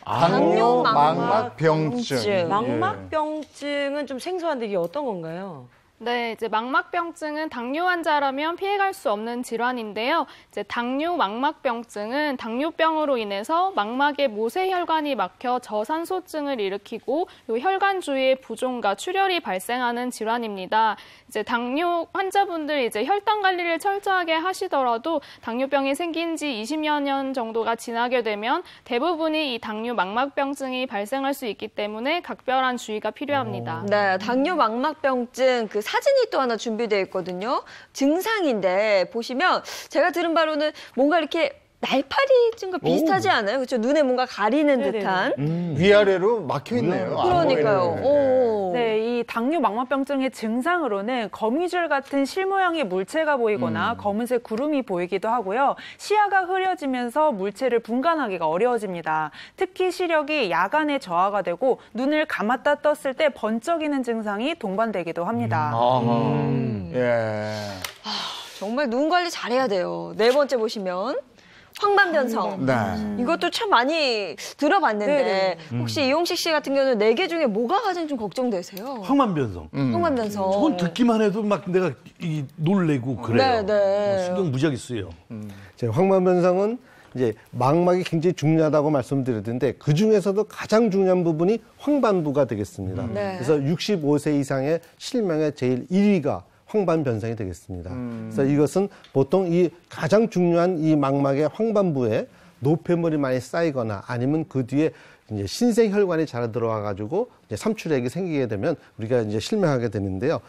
당뇨 망막병증. 망막병증은 좀 생소한데 이게 어떤 건가요? 네, 이제 망막병증은 당뇨 환자라면 피해갈 수 없는 질환인데요. 이제 당뇨 망막병증은 당뇨병으로 인해서 망막의 모세혈관이 막혀 저산소증을 일으키고 요 혈관 주위에 부종과 출혈이 발생하는 질환입니다. 이제 당뇨 환자분들 이제 혈당 관리를 철저하게 하시더라도 당뇨병이 생긴 지 20여 년 정도가 지나게 되면 대부분이 이 당뇨 망막병증이 발생할 수 있기 때문에 각별한 주의가 필요합니다. 네, 당뇨 망막병증 그 사진이 또 하나 준비되어 있거든요. 증상인데 보시면 제가 들은 바로는 뭔가 이렇게 날파리증과 비슷하지 않아요? 그렇죠? 눈에 뭔가 가리는 듯한. 위아래로 막혀 있네요. 그러니까요. 네, 이 당뇨 망막병증의 증상으로는 거미줄 같은 실 모양의 물체가 보이거나 검은색 구름이 보이기도 하고요. 시야가 흐려지면서 물체를 분간하기가 어려워집니다. 특히 시력이 야간에 저하가 되고 눈을 감았다 떴을 때 번쩍이는 증상이 동반되기도 합니다. 정말 눈 관리 잘해야 돼요. 네 번째 보시면 황반변성. 이것도 참 많이 들어봤는데 혹시 이용식 씨 같은 경우는 4개 중에 뭐가 가장 좀 걱정되세요? 황반변성. 황반변성. 저건 듣기만 해도 막 내가 놀래고 그래요. 네. 신경 무지하게 쓰여요. 황반변성은 이제 망막이 굉장히 중요하다고 말씀드렸는데 그 중에서도 가장 중요한 부분이 황반부가 되겠습니다. 그래서 65세 이상의 실명의 제일 1위가 황반변성이 되겠습니다. 그래서 이것은 보통 이 가장 중요한 이 망막의 황반부에 노폐물이 많이 쌓이거나 아니면 그 뒤에 이제 신생혈관이 잘 들어와 가지고 이제 삼출액이 생기게 되면 우리가 이제 실명하게 되는데요.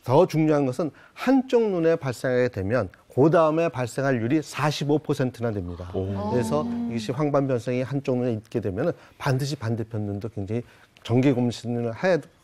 더 중요한 것은 한쪽 눈에 발생하게 되면 그 다음에 발생할 률이 45%나 됩니다. 그래서 이것이 황반변성이 한쪽 눈에 있게 되면 반드시 반대편 눈도 굉장히 정기 검진을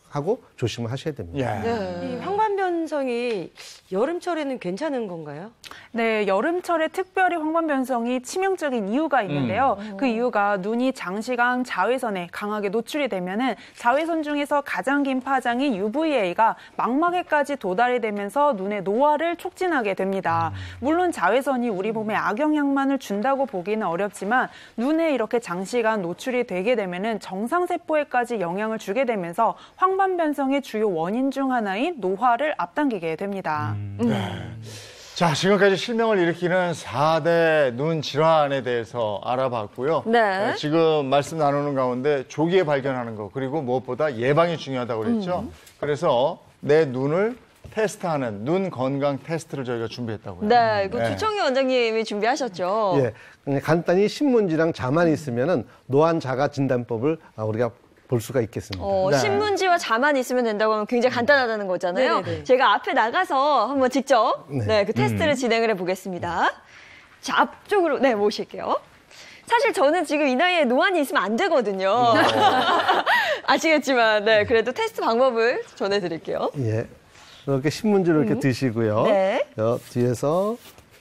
하고 조심을 하셔야 됩니다. 이 황반변성이 여름철에는 괜찮은 건가요? 네, 여름철에 특별히 황반변성이 치명적인 이유가 있는데요. 그 이유가 눈이 장시간 자외선에 강하게 노출이 되면은 자외선 중에서 가장 긴 파장인 UVA가 망막에까지 도달이 되면서 눈의 노화를 촉진하게 됩니다. 물론 자외선이 우리 몸에 악영향만을 준다고 보기는 어렵지만 눈에 이렇게 장시간 노출이 되게 되면은 정상세포에까지 영향을 주게 되면서 황반변성의 주요 원인 중 하나인 노화를 앞당기게 됩니다. 자, 지금까지 실명을 일으키는 4대 눈 질환에 대해서 알아봤고요. 지금 말씀 나누는 가운데 조기에 발견하는 거 그리고 무엇보다 예방이 중요하다고 그랬죠. 그래서 내 눈을 테스트하는 눈 건강 테스트를 저희가 준비했다고요. 네, 이거 주청희 원장님이 준비하셨죠. 간단히 신문지랑 자만 있으면은 노안 자가 진단법을 우리가 볼 수가 있겠습니다. 신문지와 자만 있으면 된다고 하면 굉장히 간단하다는 거잖아요. 제가 앞에 나가서 한번 직접 그 테스트를 진행을 해보겠습니다. 자, 앞쪽으로 모실게요. 사실 저는 지금 이 나이에 노안이 있으면 안 되거든요. 아시겠지만 그래도 테스트 방법을 전해드릴게요. 이렇게 신문지를 이렇게 드시고요. 뒤에서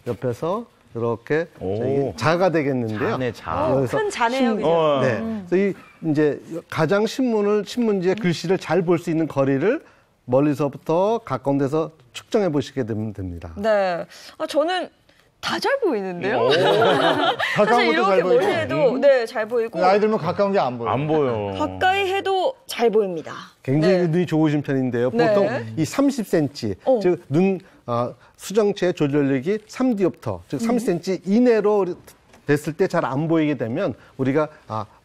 옆에서 이렇게 자가 되겠는데요. 큰 자네요, 그죠? 그래서 이 이제 가장 신문지의 글씨를 잘 볼 수 있는 거리를 멀리서부터 가까운 데서 측정해 보시게 되면 됩니다. 저는 다 잘 보이는데요. 가까운 사실 것도 잘 이렇게 보이고. 멀리 해도 잘 보이고. 나이 들면 가까운 게 안 보여요. 안 보여. 가까이 해도 잘 보입니다. 굉장히 눈이 좋으신 편인데요. 보통 이 30cm, 즉 눈 수정체의 조절력이 3디옵터, 즉 3cm 이내로 됐을 때 잘 안 보이게 되면 우리가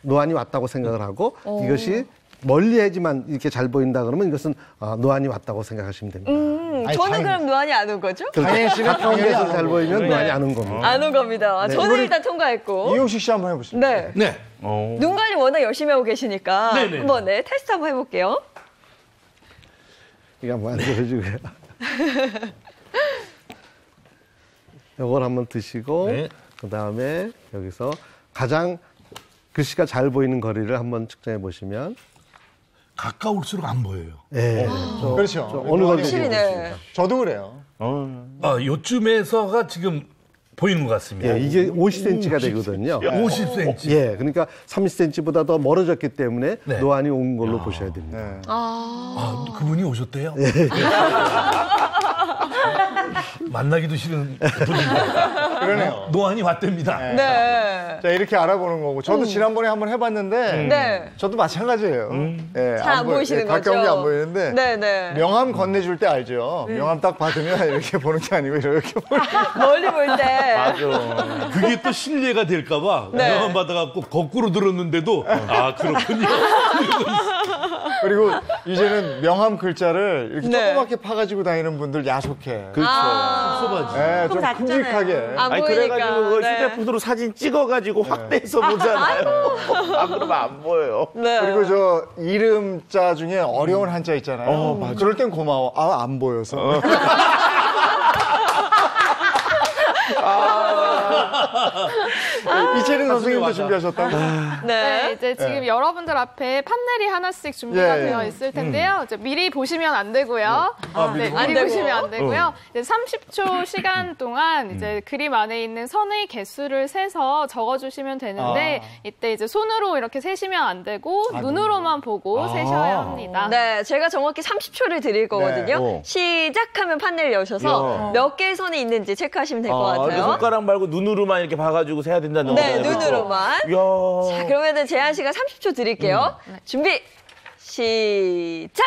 노안이 왔다고 생각을 하고 이것이 멀리해지만 이렇게 잘 보인다 그러면 이것은 노안이 왔다고 생각하시면 됩니다. 저는 그럼 노안이 안 온 거죠? 당연히 씨는 가운데서 잘 보이면 노안이 안 온 겁니다. 안 온 겁니다. 네. 저는 일단 통과했고. 이용식 씨 한번 해보시죠. 네. 네. 눈 관리 워낙 열심히 하고 계시니까 네네. 한번 테스트 한번 해볼게요. 이거 한번 보여주고요. 이걸 한번 드시고 네. 그다음에 여기서 가장 글씨가 잘 보이는 거리를 한번 측정해 보시면 가까울수록 안 보여요. 네. 그렇죠. 어느 건지 확실히네. 저도 그래요. 요쯤에서가 지금 보이는 것 같습니다. 예, 이게 50cm가 되거든요. 50cm. 예, 그러니까 30cm보다 더 멀어졌기 때문에 네. 노안이 온 걸로 보셔야 됩니다. 네. 그분이 오셨대요? 만나기도 싫은 분인데. 그러네요. 노안이 왔답니다. 네. 자, 이렇게 알아보는 거고. 저도 지난번에 한번 해봤는데, 네. 저도 마찬가지예요. 예, 잘 안 보이시는 거죠? 가까운 게 안 보이는데, 네네. 명함 건네줄 때 알죠? 명함 딱 받으면 이렇게 보는 게 아니고 이렇게 보는 멀리 볼 때. 맞아. 그게 또 신뢰가 될까봐 네. 명함 받아갖고 거꾸로 들었는데도 그렇군요. 그리고 이제는 명함 글자를 이렇게 네. 조그맣게 파가지고 다니는 분들 야속해. 그렇죠. 섭섭하지. 예, 좀 조금 작잖아요. 큼직하게. 안 아니 보이니까. 그래가지고 그걸 네. 휴대폰으로 사진 찍어가지고 확대해서 보잖아요. 그러면 안 보여요. 네. 그리고 저 이름자 중에 어려운 한자 있잖아요. 그럴 땐 고마워. 안 보여서. 이채린 선생님도 준비하셨다고? 네, 이제 지금 여러분들 앞에 판넬이 하나씩 준비가 예, 예. 되어 있을 텐데요. 이제 미리 보시면 안 되고요. 네, 안 미리 되고. 보시면 안 되고요. 이제 30초 시간 동안 이제 그림 안에 있는 선의 개수를 세서 적어주시면 되는데 이때 이제 손으로 이렇게 세시면 안 되고 눈으로만 보고 세셔야 합니다. 네, 제가 정확히 30초를 드릴 거거든요. 네. 시작하면 판넬 여셔서 몇 개의 선이 있는지 체크하시면 될 것 근데 같아요. 손가락 말고 눈으로만 이렇게 봐가지고 세야 된다는 네, 거잖아요. 그렇죠? 눈으로만. 이야. 자, 그러면은 제한 시간 30초 드릴게요. 준비, 시작!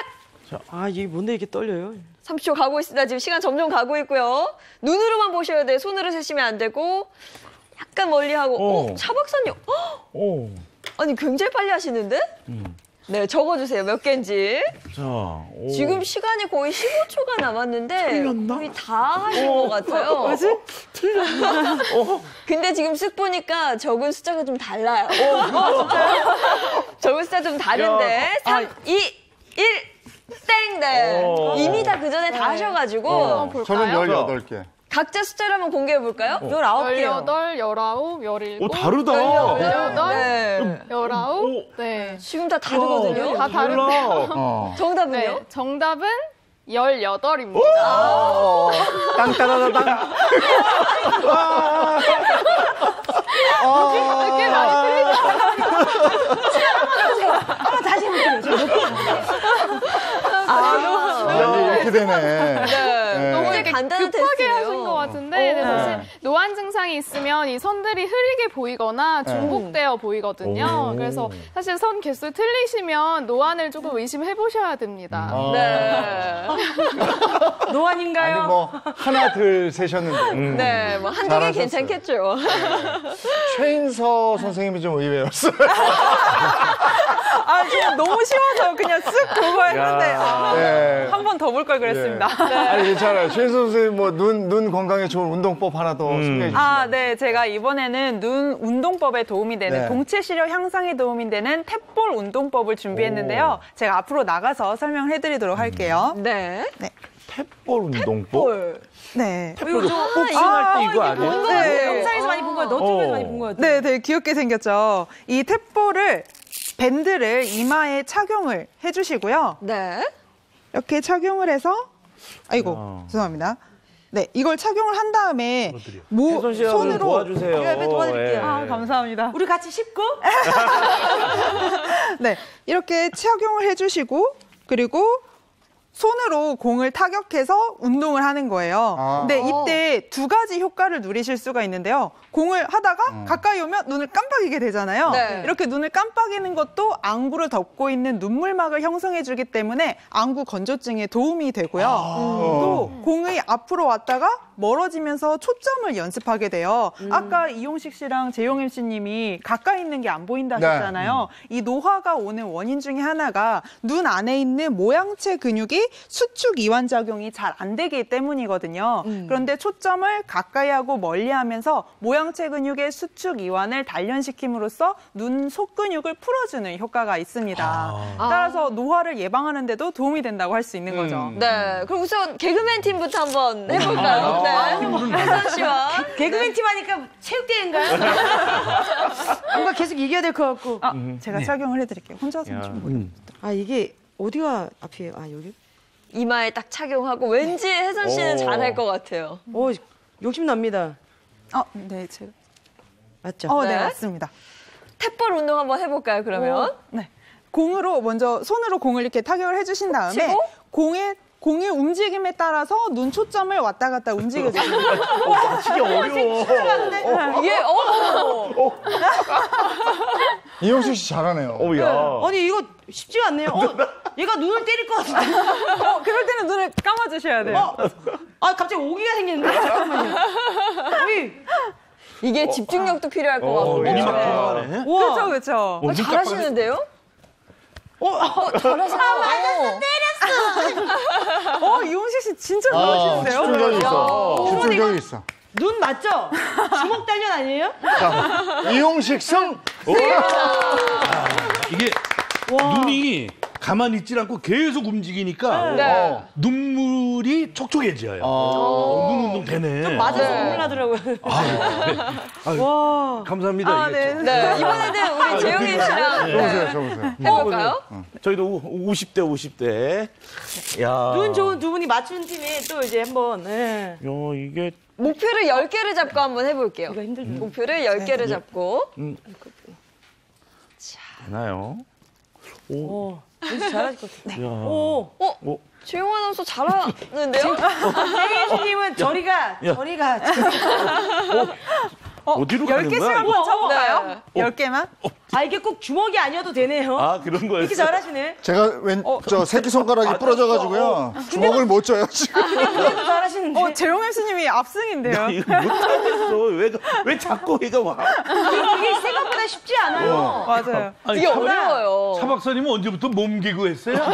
이게 뭔데 이렇게 떨려요? 30초 가고 있습니다. 지금 시간 점점 가고 있고요. 눈으로만 보셔야 돼요. 손으로 세시면 안 되고. 약간 멀리 하고. 차 박사님. 오. 아니, 굉장히 빨리 하시는데? 네, 적어주세요. 몇 개인지. 자, 오. 지금 시간이 거의 15초가 남았는데 거의 다 하신 것 같아요. 뭐지? 틀렸나? 근데 지금 쓱 보니까 적은 숫자가 좀 달라요. 적은 숫자 좀 다른데. 3, 2, 1, 땡! 네. 이미 다 그 전에 다 하셔가지고. 저는 18개. 각자 숫자를 한번 공개해볼까요? 19개요. 18, 19, 17. 오, 다르다. 18, 네. 19. 네. 지금 다 다르거든요. 다 다른데요. 달라. 정답은요? 네, 정답은 18입니다. 땅따라라땅. 꽤 많이 다시 해볼게요. 이렇게 되네. 너무 되게 간단한 급하게 테스트네요. 하신 것 같은데 네, 사실 노안 증상이 있으면 이 선들이 흐리게 보이거나 중복되어 보이거든요. 그래서 사실 선 개수 틀리시면 노안을 조금 의심해 보셔야 됩니다. 네. 노안인가요? 아니 뭐 하나 둘 세셨는데. 네, 뭐 한두 개 잘하셨어요. 괜찮겠죠. 최인서 선생님이 좀 의외였어요. 지금 너무 쉬워서 그냥 쓱 그거 했는데 네. 한 번 더 볼 걸 그랬습니다. 아니 괜찮아요. 최인서 선생님 뭐 눈 건강에 좋은 운동법 하나 더 소개해 주시죠. 네. 제가 이번에는 눈 운동법에 도움이 되는 네. 동체 시력 향상에 도움이 되는 탭볼 운동법을 준비했는데요. 제가 앞으로 나가서 설명을 해드리도록 할게요. 네. 탭볼 운동법? 네. 탭볼 복싱할 때 이거 아니에요? 네. 영상에서 많이 본 거야. 너튜브에서 많이 본 거야. 네, 되게 귀엽게 생겼죠. 이 탭볼을 밴드를 이마에 착용을 해주시고요. 네. 이렇게 착용을 해서 죄송합니다. 네, 이걸 착용을 한 다음에 혜선 씨가 좀 손으로 도와주세요. 옆에 도와드릴게요. 예. 감사합니다. 우리 같이 씹고. 네, 이렇게 착용을 해주시고 그리고 손으로 공을 타격해서 운동을 하는 거예요. 근데 이때 두 가지 효과를 누리실 수가 있는데요. 공을 하다가 가까이 오면 눈을 깜빡이게 되잖아요. 네. 이렇게 눈을 깜빡이는 것도 안구를 덮고 있는 눈물막을 형성해주기 때문에 안구 건조증에 도움이 되고요. 또 공이 앞으로 왔다가 멀어지면서 초점을 연습하게 돼요. 아까 이용식 씨랑 재용 MC님이 가까이 있는 게 안 보인다 하셨잖아요. 이 노화가 오는 원인 중에 하나가 눈 안에 있는 모양체 근육이 수축 이완 작용이 잘 안 되기 때문이거든요. 그런데 초점을 가까이 하고 멀리 하면서 모양체 근육의 수축 이완을 단련시킴으로써 눈 속근육을 풀어주는 효과가 있습니다. 따라서 노화를 예방하는 데도 도움이 된다고 할 수 있는 거죠. 네, 그럼 우선 개그맨 팀부터 한번 해볼까요? 네. 혜선 씨와 개그맨 팀 하니까 체육대회인가요? 뭔가 계속 이겨야 될 것 같고. 제가 착용을 해드릴게요. 혼자서 좀. 이게 어디가 앞이에요? 여기? 이마에 딱 착용하고 왠지 혜선 씨는 잘할 것 같아요. 욕심납니다. 네, 제가. 맞죠? 네, 맞습니다. 탭볼 운동 한번 해볼까요, 그러면? 네. 공으로 먼저 손으로 공을 이렇게 타격을 해주신 다음에 공의 움직임에 따라서 눈 초점을 왔다 갔다 움직여주세요. 맞히기 어려워. 이게 이용식 씨 잘하네요. 아니 이거 쉽지가 않네요. 얘가 눈을 때릴 것 같은데. 그럴 때는 눈을 감아주셔야 돼요. 갑자기 오기가 생기는데? 잠깐만요. 이게 집중력도 필요할 것 같고. 그렇죠, 그렇죠. 잘하시는데요? 잘하시네요. 때렸어. 이용식 씨 진짜 잘하시는데요? 집중력이 있어. 집중력이 있어. 눈 맞죠? 주먹 단련 아니에요? 자, 이용식 승! 이게 눈이 가만히 있질 않고 계속 움직이니까 눈물이 촉촉해져요. 눈 운동 되네. 맞아서 눈물 나더라고요. 와. 감사합니다. 네. 이번에는 우리 재용인 씨랑 줘보세요. 해볼까요? 저희도 50대. 야. 눈 좋은 두 분이 맞춘 팀이 또 이제 한번. 이게 목표를 10개를 잡고 한번 해볼게요. 이거 힘들죠. 목표를 10개를 잡고. 되나요? 왠지 잘하실 것 같아요. 재용 아나운서 잘하는데요? 재용님은 저리가. 어디로 가는 10개씩 거야? 한번 쳐볼까요? 10개만? 이게 꼭 주먹이 아니어도 되네요. 그런 거였어요. 이렇게 잘하시네. 제가 새끼손가락이 부러져가지고요. 주먹을 못 줘요, 지금. 그래도 잘하시는데. 재용 MC님이 압승인데요. 이거 못하겠어. 왜 자꾸 얘가 와? 이게 생각보다 쉽지 않아요. 맞아요. 이게 어려워요. 차 박사님은 언제부터 몸개그 했어요? 야,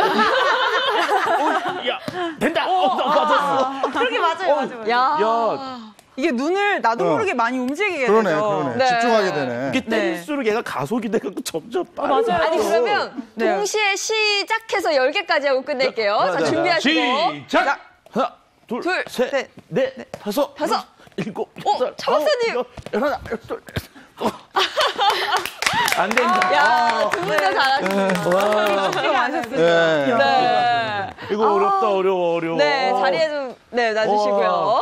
된다. 맞았어. 그렇게 맞아요. 이게 눈을 나도 모르게 많이 움직이게 그러네. 되죠. 집중하게 되네. 이게 뗄수록 얘가 가속이 돼갖고 점점 빨리. 맞아요. 아니 그러면 동시에 시작해서 10개까지 하고 끝낼게요. 자, 준비하시고. 시작! 하나, 둘, 셋, 넷, 다섯, 일곱, 여덟, 차 박사님. 하나, 둘, 안 된다. 야, 두 분 다 잘하시네요. 네. 이거 어려워. 네, 자리에 좀 놔주시고요.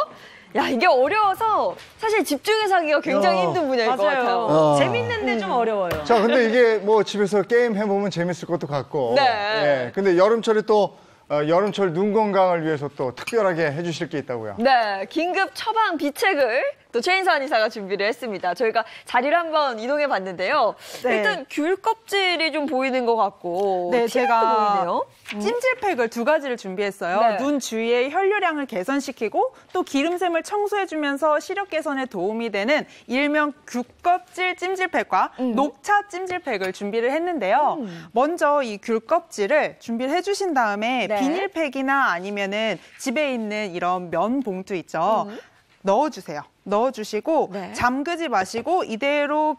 야, 이게 어려워서 사실 집중해서 하기가 굉장히 힘든 분야일 것 같아요. 재밌는데 좀 어려워요. 자, 근데 이게 뭐 집에서 게임 해보면 재밌을 것도 같고. 네. 근데 여름철에 또 여름철 눈 건강을 위해서 또 특별하게 해주실 게 있다고요. 네, 긴급 처방 비책을 또 최인서 한의사가 준비를 했습니다. 저희가 자리를 한번 이동해 봤는데요. 일단 귤 껍질이 좀 보이는 것 같고. 네, 제가 보이네요. 찜질팩을 2가지를 준비했어요. 네. 눈 주위의 혈류량을 개선시키고 또 기름샘을 청소해주면서 시력 개선에 도움이 되는 일명 귤껍질 찜질팩과 녹차 찜질팩을 준비를 했는데요. 먼저 이 귤껍질을 준비를 해주신 다음에 비닐팩이나 아니면은 집에 있는 이런 면 봉투 있죠. 넣어주세요. 넣어주시고 잠그지 마시고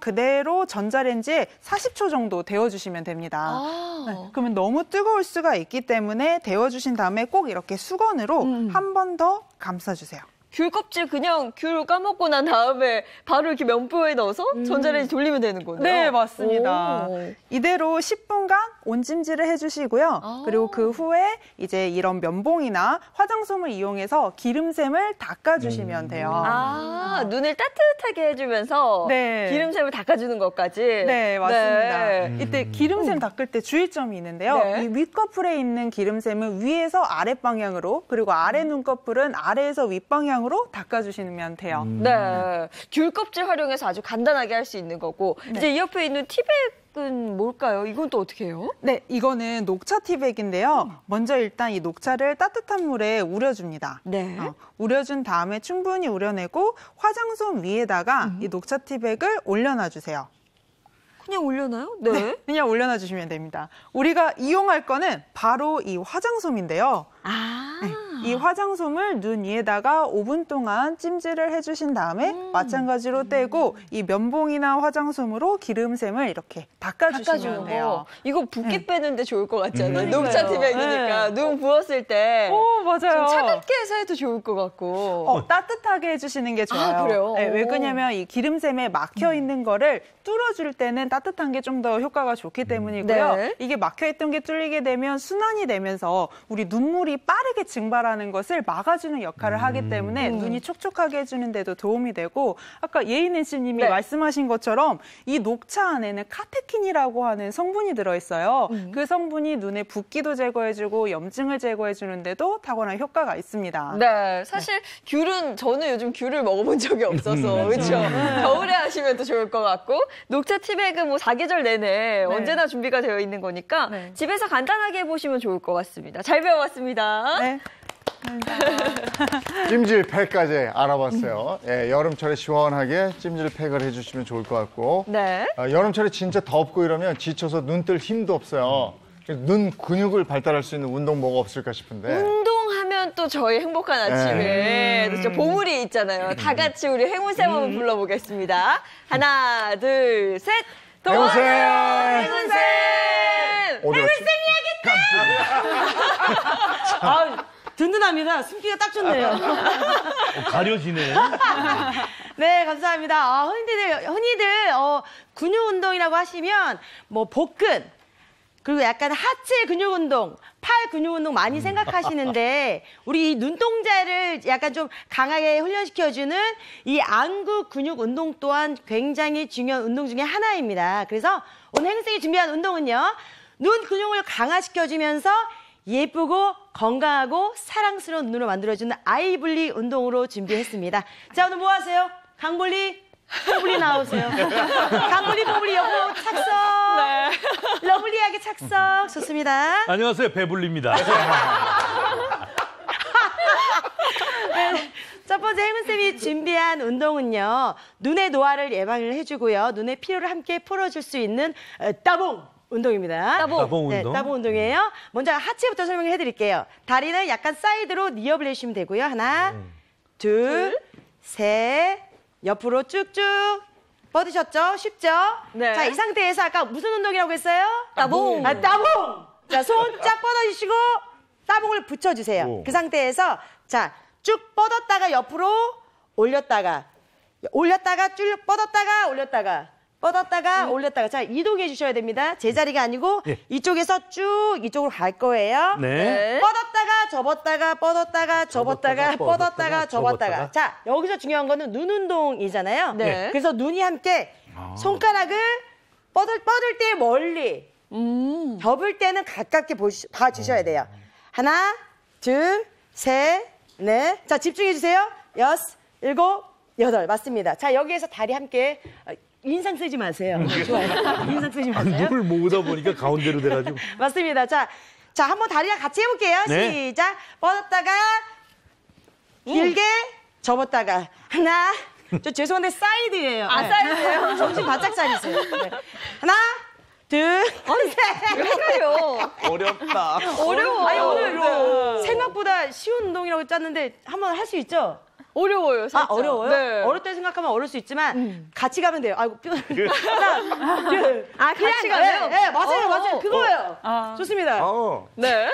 그대로 전자레인지에 40초 정도 데워주시면 됩니다. 그러면 너무 뜨거울 수가 있기 때문에 데워주신 다음에 꼭 이렇게 수건으로 한 번 더 감싸주세요. 귤 껍질 그냥 귤 까먹고 난 다음에 바로 이렇게 면보에 넣어서 전자레인지 돌리면 되는 거네요. 네, 맞습니다. 이대로 10분간 온찜질을 해주시고요. 그리고 그 후에 이제 이런 면봉이나 화장솜을 이용해서 기름샘을 닦아주시면 돼요. 눈을 따뜻하게 해주면서 네. 기름샘을 닦아주는 것까지. 네, 맞습니다. 네. 이때 기름샘 닦을 때 주의점이 있는데요. 네. 이 윗꺼풀에 있는 기름샘은 위에서 아랫방향으로, 그리고 아래 눈꺼풀은 아래에서 윗방향으로 닦아주시면 돼요. 네. 귤 껍질 활용해서 아주 간단하게 할 수 있는 거고. 이제 이 옆에 있는 티백은 뭘까요? 이건 또 어떻게 해요? 네, 이거는 녹차 티백인데요. 먼저 일단 이 녹차를 따뜻한 물에 우려줍니다. 네. 우려준 다음에 충분히 우려내고 화장솜 위에다가 이 녹차 티백을 올려놔주세요. 그냥 올려놔요? 네. 그냥 올려놔 주시면 됩니다. 우리가 이용할 거는 바로 이 화장솜인데요. 네, 이 화장솜을 눈 위에다가 5분 동안 찜질을 해주신 다음에 마찬가지로 떼고 이 면봉이나 화장솜으로 기름샘을 이렇게 닦아주시면 돼요. 이거 붓기 빼는데 좋을 것 같잖아요. 그러니까요. 녹차 티백이니까 네. 눈 부었을 때 맞아요. 좀 차갑게 해서 해도 좋을 것 같고. 따뜻하게 해주시는 게 좋아요. 그래요? 네, 왜 그러냐면 이 기름샘에 막혀 있는 거를 뚫어줄 때는 따뜻한 게 좀 더 효과가 좋기 때문이고요. 네. 이게 막혀있던 게 뚫리게 되면 순환이 되면서 우리 눈물이 빠르게 증발하는 것을 막아주는 역할을 하기 때문에 눈이 촉촉하게 해주는 데도 도움이 되고, 아까 예인 씨님이 네. 말씀하신 것처럼 이 녹차 안에는 카테킨이라고 하는 성분이 들어있어요. 그 성분이 눈의 붓기도 제거해주고 염증을 제거해주는데도 탁월한 효과가 있습니다. 네, 사실 귤은 저는 요즘 귤을 먹어본 적이 없어서 그렇죠. 겨울에 하시면 더 좋을 것 같고, 녹차 티백은 뭐 사계절 내내 언제나 준비가 되어 있는 거니까 집에서 간단하게 해보시면 좋을 것 같습니다. 잘 배워봤습니다. 네. 찜질팩까지 알아봤어요. 예, 여름철에 시원하게 찜질팩을 해주시면 좋을 것 같고, 네. 여름철에 진짜 덥고 이러면 지쳐서 눈 뜰 힘도 없어요. 그래서 눈 근육을 발달할 수 있는 운동 뭐가 없을까 싶은데. 운동하면 또 저희 행복한 아침에 진짜 보물이 있잖아요. 다 같이 우리 행운쌤 한번 불러보겠습니다. 하나, 둘, 셋. 행운쌤! 행운쌤! 어디 갔지? 든든합니다. 숨기가 딱 좋네요. 가려지네. 네, 감사합니다. 흔히들 근육 운동이라고 하시면 뭐 복근, 그리고 약간 하체 근육 운동, 팔 근육 운동 많이 생각하시는데 우리 이 눈동자를 약간 좀 강하게 훈련시켜주는 이 안구 근육 운동 또한 굉장히 중요한 운동 중에 하나입니다. 그래서 오늘 행생이 준비한 운동은요, 눈 근육을 강화시켜주면서 예쁘고 건강하고 사랑스러운 눈을 만들어주는 아이블리 운동으로 준비했습니다. 자, 오늘 뭐 하세요? 강볼리, 뽀블리 나오세요. 강볼리, 뽀블리 여보 착석. 네. 러블리하게 착석. 좋습니다. 안녕하세요, 배불리입니다. 네, 첫 번째 행운쌤이 준비한 운동은요, 눈의 노화를 예방을 해주고요, 눈의 피로를 함께 풀어줄 수 있는 따봉 운동입니다. 따봉 운동. 네, 따봉 운동이에요. 먼저 하체부터 설명을 해드릴게요. 다리는 약간 사이드로 니업을 해주시면 되고요. 하나, 둘, 셋, 옆으로 쭉쭉 뻗으셨죠? 쉽죠? 네. 자, 이 상태에서 아까 무슨 운동이라고 했어요? 따봉. 따봉. 자, 손 쫙 뻗어주시고 따봉을 붙여주세요. 그 상태에서 자, 쭉 뻗었다가 옆으로 올렸다가 쭉 뻗었다가 올렸다가 자, 이동해 주셔야 됩니다. 제자리가 아니고 이쪽에서 쭉 이쪽으로 갈 거예요. 네. 뻗었다가 접었다가 자, 여기서 중요한 거는 눈 운동이잖아요. 네. 그래서 눈이 함께 손가락을 뻗을 때 멀리, 접을 때는 가깝게 봐주셔야 돼요. 하나, 둘, 셋, 넷. 자, 집중해 주세요. 6, 7, 8. 맞습니다. 자, 여기에서 다리 함께 인상 쓰지 마세요. 좋아요. 인상 쓰지 마세요. 눈을 모으다 보니까 가운데로 돼가지고. 맞습니다. 자, 한번 다리랑 같이 해볼게요. 네. 시작. 뻗었다가 길게 접었다가 하나. 저 죄송한데 사이드예요. 사이드예요? 정신 바짝 차리세요. 네. 하나, 둘, 셋. 헷갈려. 어렵다. 어려워. 아니, 오늘 생각보다 쉬운 운동이라고 짰는데 한번 할 수 있죠? 어려워요, 살짝. 어려워요? 네. 어렵다 생각하면 어려울 수 있지만 같이 가면 돼요. 아이고, 하나, 둘, 아, 같이 가요? 네, 맞아요. 그거예요. 좋습니다. 네.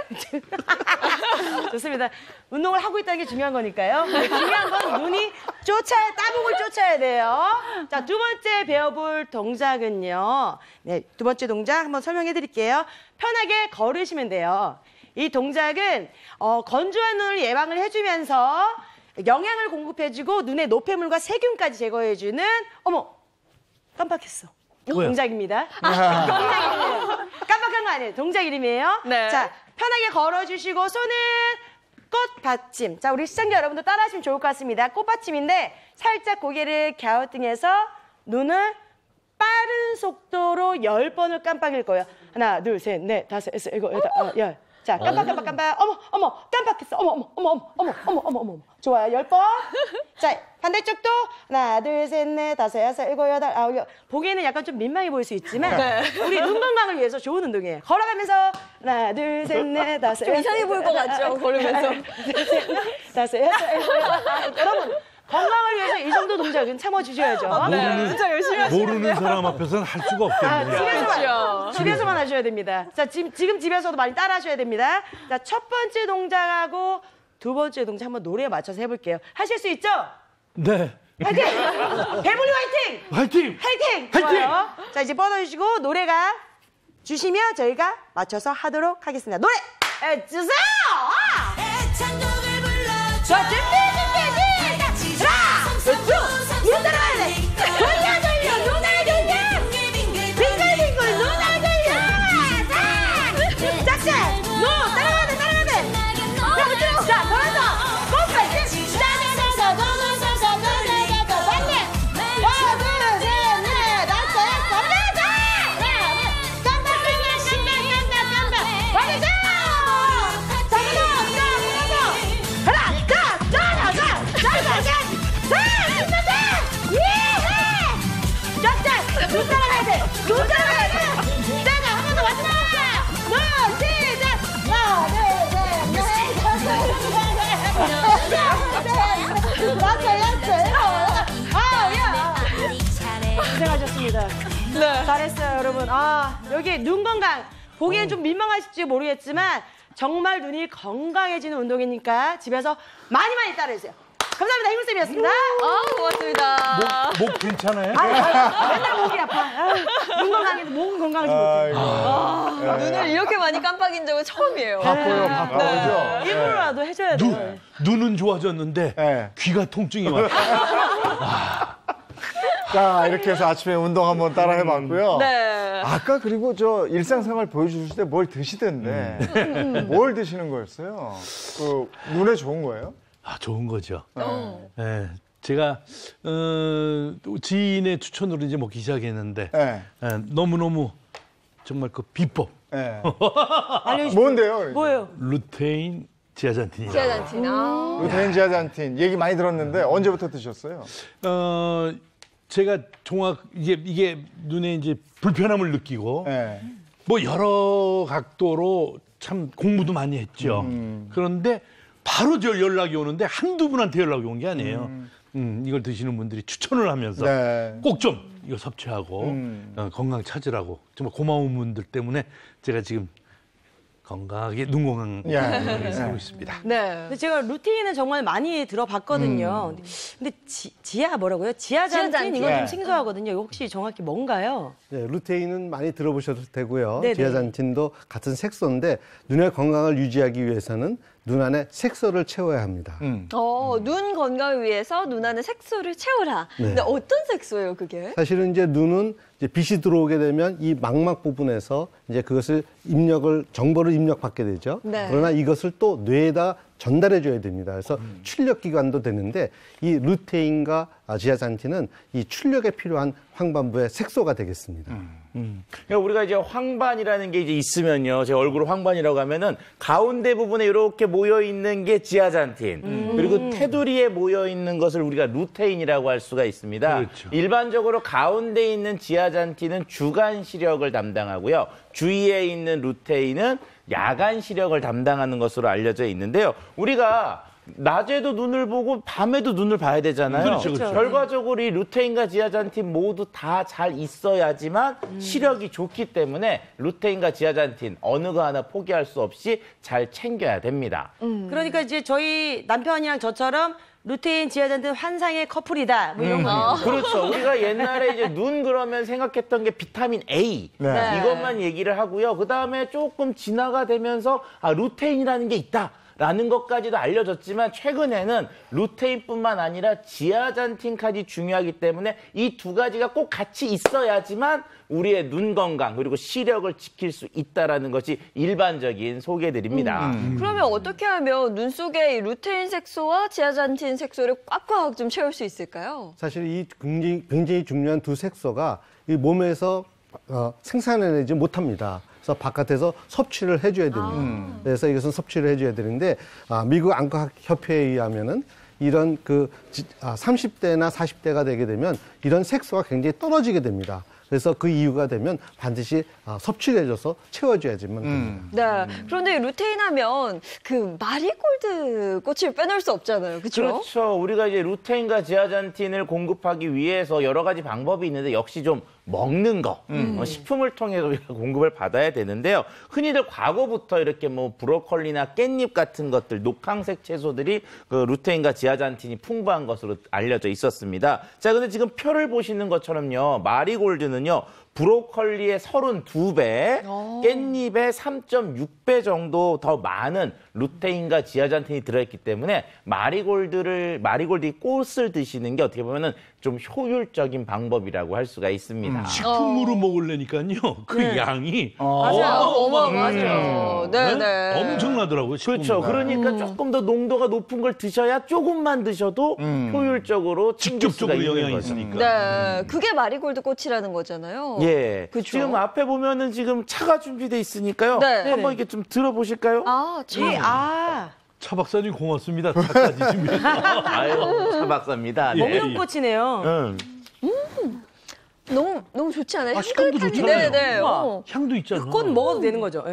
좋습니다. 운동을 하고 있다는 게 중요한 거니까요. 중요한 건 눈이 따봉을 쫓아야 돼요. 자, 두 번째 배워볼 동작은요. 네, 두 번째 동작 한번 설명해 드릴게요. 편하게 걸으시면 돼요. 이 동작은 건조한 눈을 예방을 해주면서 영양을 공급해주고 눈의 노폐물과 세균까지 제거해주는 깜빡했어. 동작입니다. 깜빡한 거 아니에요. 동작 이름이에요. 네. 자, 편하게 걸어주시고 손은 꽃받침. 자, 우리 시청자 여러분도 따라하시면 좋을 것 같습니다. 꽃받침인데 살짝 고개를 갸우뚱해서 눈을 빠른 속도로 10번을 깜빡일 거예요. 하나, 둘, 셋, 넷, 다섯, 여섯, 일곱, 여덟, 열. 자, 깜빡. 깜빡했어. 어머. 좋아요. 10번. 자, 반대쪽도 하나, 둘, 셋, 넷, 다섯, 여섯, 일곱, 여덟, 아홉, 열. 보기에는 약간 좀 민망해 보일 수 있지만 우리 눈 건강을 위해서 좋은 운동이에요. 걸어가면서 하나, 둘, 셋, 넷, 다섯, 좀 이상해 보일 것 같죠? 걸으면서. 둘, 셋, 넷, 다섯, 여섯, 일곱, 여덟. 여러분, 건강을 위해서 이 정도 동작은 참아주셔야죠. 진짜 열심히 하시네요. 모르는 사람 앞에서는 할 수가 없겠네요. 집에서만 하셔야 됩니다. 자, 지금 집에서도 많이 따라 하셔야 됩니다. 자, 첫 번째 동작하고 두 번째 동작 한번 노래에 맞춰서 해볼게요. 하실 수 있죠? 네. 화이팅! 배불리 화이팅! 화이팅! 화이팅! 좋아요. 자, 이제 뻗어주시고 노래가 주시면 저희가 맞춰서 하도록 하겠습니다. 노래 주세요! 자, 준비! 눈 따라가야 돼! 돌려! 눈알 돌려! 빙글빙글 눈알 돌려! 짝짝! 따라가야 돼! 자, 걸어서! 꽃받침! 반대! 하나, 둘, 셋, 넷, 다섯, 여섯, 일곱! 깜빡! 맞았어! 눈 따라가야 돼! 따라! 한 번 더 마지막! 시작! 하나, 둘, 셋, 넷, 고생하셨습니다. 네. 잘했어요, 여러분. 여기 눈 건강. 보기엔 좀 민망하실지 모르겠지만 정말 눈이 건강해지는 운동이니까 집에서 많이 따라해주세요. 감사합니다. 힘쌤이었습니다. 고맙습니다. 목 괜찮아요? 맨날 목이 아파. 눈 건강해도 목은 건강하지 못해. 눈을 이렇게 많이 깜빡인 적은 처음이에요. 바빠요. 일부러라도 해줘야 돼. 눈은 좋아졌는데 귀가 통증이 왔다. 자, 이렇게 해서 아침에 운동 한번 따라 해봤고요. 네. 아까 그리고 저 일상생활 보여주실 때 뭘 드시던데 뭘 드시는 거였어요? 눈에 좋은 거예요? 좋은 거죠. 네, 제가 지인의 추천으로 이제 먹기 시작했는데 너무너무 정말 그 비법. 뭔데요? 뭐예요? 루테인 지아잔틴이요. 루테인 지아잔틴 얘기 많이 들었는데 언제부터 드셨어요? 제가 이게 눈에 이제 불편함을 느끼고 뭐 여러 각도로 참 공부도 많이 했죠. 그런데 바로 저 연락이 오는데 한두 분한테 연락이 온 게 아니에요. 이걸 드시는 분들이 추천을 하면서 꼭 좀 이거 섭취하고 건강 찾으라고 정말 고마운 분들 때문에 제가 지금 건강하게 눈 건강하게 살고 있습니다. 네. 근데 제가 루테인은 정말 많이 들어봤거든요. 근데 지아잔틴 이건 좀 생소하거든요. 이거 혹시 정확히 뭔가요? 네, 루테인은 많이 들어보셔도 되고요. 네네. 지아잔틴도 같은 색소인데 눈의 건강을 유지하기 위해서는 눈 안에 색소를 채워야 합니다. 눈 건강을 위해서 눈 안에 색소를 채우라. 근데 어떤 색소예요, 그게? 사실은 이제 눈은 이제 빛이 들어오게 되면 이 망막 부분에서 이제 그것을 정보를 입력받게 되죠. 그러나 이것을 또 뇌에다 전달해 줘야 됩니다. 그래서 출력 기관도 되는데 이 루테인과 지아잔틴은 이 출력에 필요한 황반부의 색소가 되겠습니다. 그러니까 우리가 이제 황반이라는 게 이제 있으면요. 제 얼굴 황반이라고 하면은 가운데 부분에 이렇게 모여 있는 게 지아잔틴. 그리고 테두리에 모여 있는 것을 우리가 루테인이라고 할 수가 있습니다. 그렇죠. 일반적으로 가운데 있는 지아잔틴은 주간 시력을 담당하고요. 주위에 있는 루테인은 야간 시력을 담당하는 것으로 알려져 있는데요. 우리가 낮에도 눈을 보고 밤에도 눈을 봐야 되잖아요. 그렇죠, 그렇죠. 결과적으로 이 루테인과 지아잔틴 모두 다 잘 있어야지만 시력이 좋기 때문에 루테인과 지아잔틴 어느 거 하나 포기할 수 없이 잘 챙겨야 됩니다. 그러니까 이제 저희 남편이랑 저처럼 루테인, 지아잔틴 환상의 커플이다. 뭐 이런 거. 그렇죠. 우리가 옛날에 이제 눈 그러면 생각했던 게 비타민 A 네. 이것만 얘기를 하고요. 그 다음에 조금 진화가 되면서 루테인이라는 게 있다. 라는 것까지도 알려졌지만 최근에는 루테인뿐만 아니라 지아잔틴까지 중요하기 때문에 이 두 가지가 꼭 같이 있어야지만 우리의 눈 건강 그리고 시력을 지킬 수 있다라는 것이 일반적인 소개들입니다. 그러면 어떻게 하면 눈 속에 이 루테인 색소와 지아잔틴 색소를 꽉꽉 좀 채울 수 있을까요? 사실 이 굉장히 중요한 두 색소가 이 몸에서 생산해내지 못합니다. 그래서 바깥에서 섭취를 해줘야 됩니다. 그래서 이것은 섭취를 해줘야 되는데 미국 안과협회에 의하면은 이런 30대나 40대가 되게 되면 이런 색소가 굉장히 떨어지게 됩니다. 그래서 그 이유가 되면 반드시 섭취를 해줘서 채워줘야지만 됩니다. 네. 그런데 루테인 하면 그 마리골드 꽃을 빼놓을 수 없잖아요. 그렇죠? 그렇죠. 우리가 이제 루테인과 지아잔틴을 공급하기 위해서 여러 가지 방법이 있는데 역시 좀 먹는 거, 식품을 통해서 우리가 공급을 받아야 되는데요. 흔히들 과거부터 이렇게 뭐 브로콜리나 깻잎 같은 것들, 녹황색 채소들이 그 루테인과 지아잔틴이 풍부한 것으로 알려져 있었습니다. 자, 근데 지금 표를 보시는 것처럼요, 마리골드는요, 브로콜리의 32배, 깻잎의 3.6배 정도 더 많은 루테인과 지아잔틴이 들어있기 때문에 마리골드의 꽃을 드시는 게 어떻게 보면은 좀 효율적인 방법이라고 할 수가 있습니다. 식품으로 먹으려니까요. 그 양이 맞아요. 어마어마하죠. 네네. 엄청나더라고요. 그렇죠. 그러니까 조금 더 농도가 높은 걸 드셔야 조금만 드셔도 효율적으로 직접적으로 영향이 있으니까. 네, 그게 마리골드 꽃이라는 거잖아요. 예. 그쵸? 지금 앞에 보면은 지금 차가 준비돼 있으니까요. 네. 한번 이렇게 좀 들어보실까요? 차 박사님 고맙습니다. 차까지 준비해서. 아유, 차 박사입니다. 먹는 꽃이네요. 너무 좋지 않아요? 식감도 좋잖아요. 네네. 향도 있잖아. 꽃 먹어도 되는 거죠.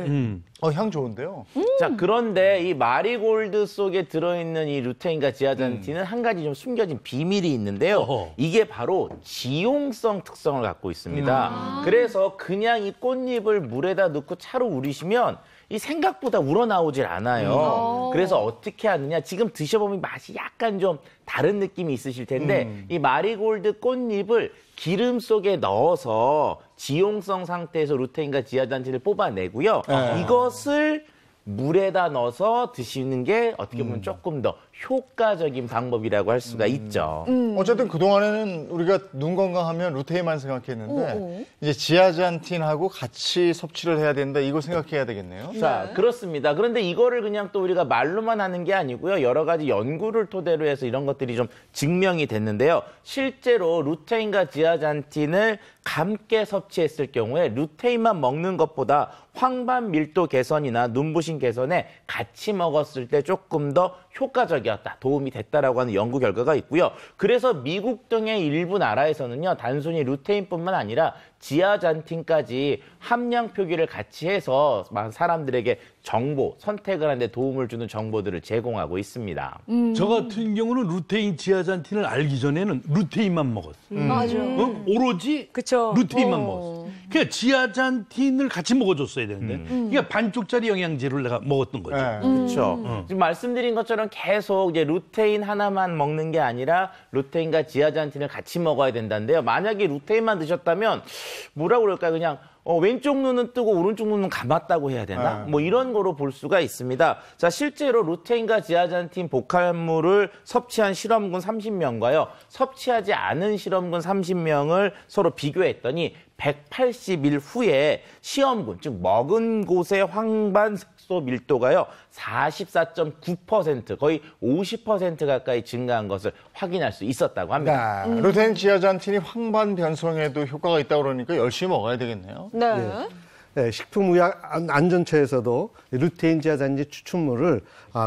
향 좋은데요? 자, 그런데 이 마리골드 속에 들어있는 이 루테인과 지아잔틴은 한 가지 좀 숨겨진 비밀이 있는데요. 이게 바로 지용성 특성을 갖고 있습니다. 그래서 그냥 이 꽃잎을 물에다 넣고 차로 우리시면 이 생각보다 우러나오질 않아요. 그래서 어떻게 하느냐. 지금 드셔보면 맛이 약간 좀 다른 느낌이 있으실 텐데 이 마리골드 꽃잎을 기름 속에 넣어서 지용성 상태에서 루테인과 지아잔틴을 뽑아내고요. 이것을 물에다 넣어서 드시는 게 어떻게 보면 조금 더 효과적인 방법이라고 할 수가 있죠. 어쨌든 그동안에는 우리가 눈 건강하면 루테인만 생각했는데 이제 지아잔틴하고 같이 섭취를 해야 된다 이거 생각해야 되겠네요. 자, 그렇습니다. 그런데 이거를 그냥 또 우리가 말로만 하는 게 아니고요. 여러 가지 연구를 토대로 해서 이런 것들이 좀 증명이 됐는데요. 실제로 루테인과 지아잔틴을 함께 섭취했을 경우에 루테인만 먹는 것보다 황반 밀도 개선이나 눈부심 개선에 같이 먹었을 때 조금 더 효과적이었다, 도움이 됐다라고 하는 연구 결과가 있고요. 그래서 미국 등의 일부 나라에서는요, 단순히 루테인뿐만 아니라 지아잔틴까지 함량 표기를 같이 해서 사람들에게 정보, 선택을 하는 데 도움을 주는 정보들을 제공하고 있습니다. 저 같은 경우는 루테인, 지아잔틴을 알기 전에는 루테인만 먹었어요. 맞아요. 오로지 루테인만 먹었어요. 그러니까 지아잔틴을 같이 먹어줬어야 되는데 그러니까 반쪽짜리 영양제를 내가 먹었던 거죠. 그렇죠. 지금 말씀드린 것처럼 계속 이제 루테인 하나만 먹는 게 아니라 루테인과 지아잔틴을 같이 먹어야 된다는데요. 만약에 루테인만 드셨다면 뭐라고 그럴까요? 그냥 왼쪽 눈은 뜨고 오른쪽 눈은 감았다고 해야 되나? 뭐 이런 거로 볼 수가 있습니다. 자, 실제로 루테인과 지아잔틴 복합물을 섭취한 실험군 30명과요. 섭취하지 않은 실험군 30명을 서로 비교했더니 180일 후에 시험군, 즉 먹은 곳의 황반 색소 밀도가요. 44.9%, 거의 50% 가까이 증가한 것을 확인할 수 있었다고 합니다. 루테인, 지아잔틴이 황반 변성에도 효과가 있다고 그러니까 열심히 먹어야 되겠네요. 네, 식품의약안전처에서도 루테인, 지아잔틴 추출물을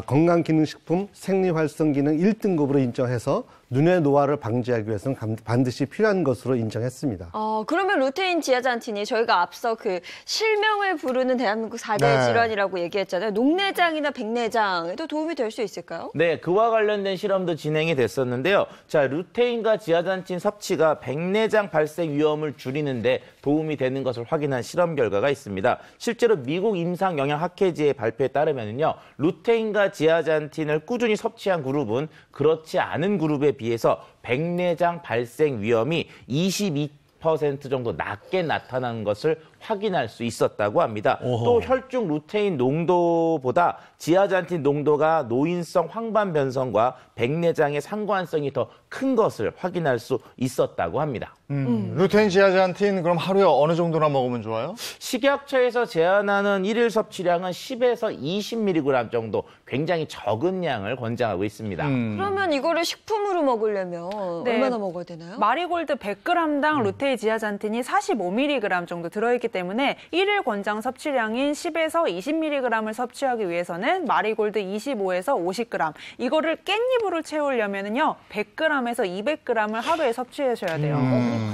건강기능식품 생리활성기능 1등급으로 인정해서 눈의 노화를 방지하기 위해서는 반드시 필요한 것으로 인정했습니다. 그러면 루테인 지아잔틴이 저희가 앞서 그 실명을 부르는 대한민국 4대 네. 질환이라고 얘기했잖아요. 녹내장이나 백내장에도 도움이 될 수 있을까요? 네, 그와 관련된 실험도 진행이 됐었는데요. 자, 루테인과 지아잔틴 섭취가 백내장 발생 위험을 줄이는데 도움이 되는 것을 확인한 실험 결과가 있습니다. 실제로 미국 임상영양학회지의 발표에 따르면요, 루테인과 지아잔틴을 꾸준히 섭취한 그룹은 그렇지 않은 그룹에 비해서 백내장 발생 위험이 22% 정도 낮게 나타나는 것을 확인할 수 있었다고 합니다. 또 혈중 루테인 농도보다 지아잔틴 농도가 노인성 황반 변성과 백내장의 상관성이 더 큰 것을 확인할 수 있었다고 합니다. 루테인 지아잔틴 그럼 하루에 어느 정도나 먹으면 좋아요? 식약처에서 제한하는 일일 섭취량은 10에서 20mg 정도, 굉장히 적은 양을 권장하고 있습니다. 그러면 이거를 식품으로 먹으려면 네. 얼마나 먹어야 되나요? 마리골드 100g당 루테인 지아잔틴이 45mg 정도 들어있기 때문에 일일 권장 섭취량인 10에서 20mg을 섭취하기 위해서는 마리골드 25에서 50g, 이거를 깻잎으로 채우려면요 100g에서 200g을 하루에 섭취하셔야 돼요.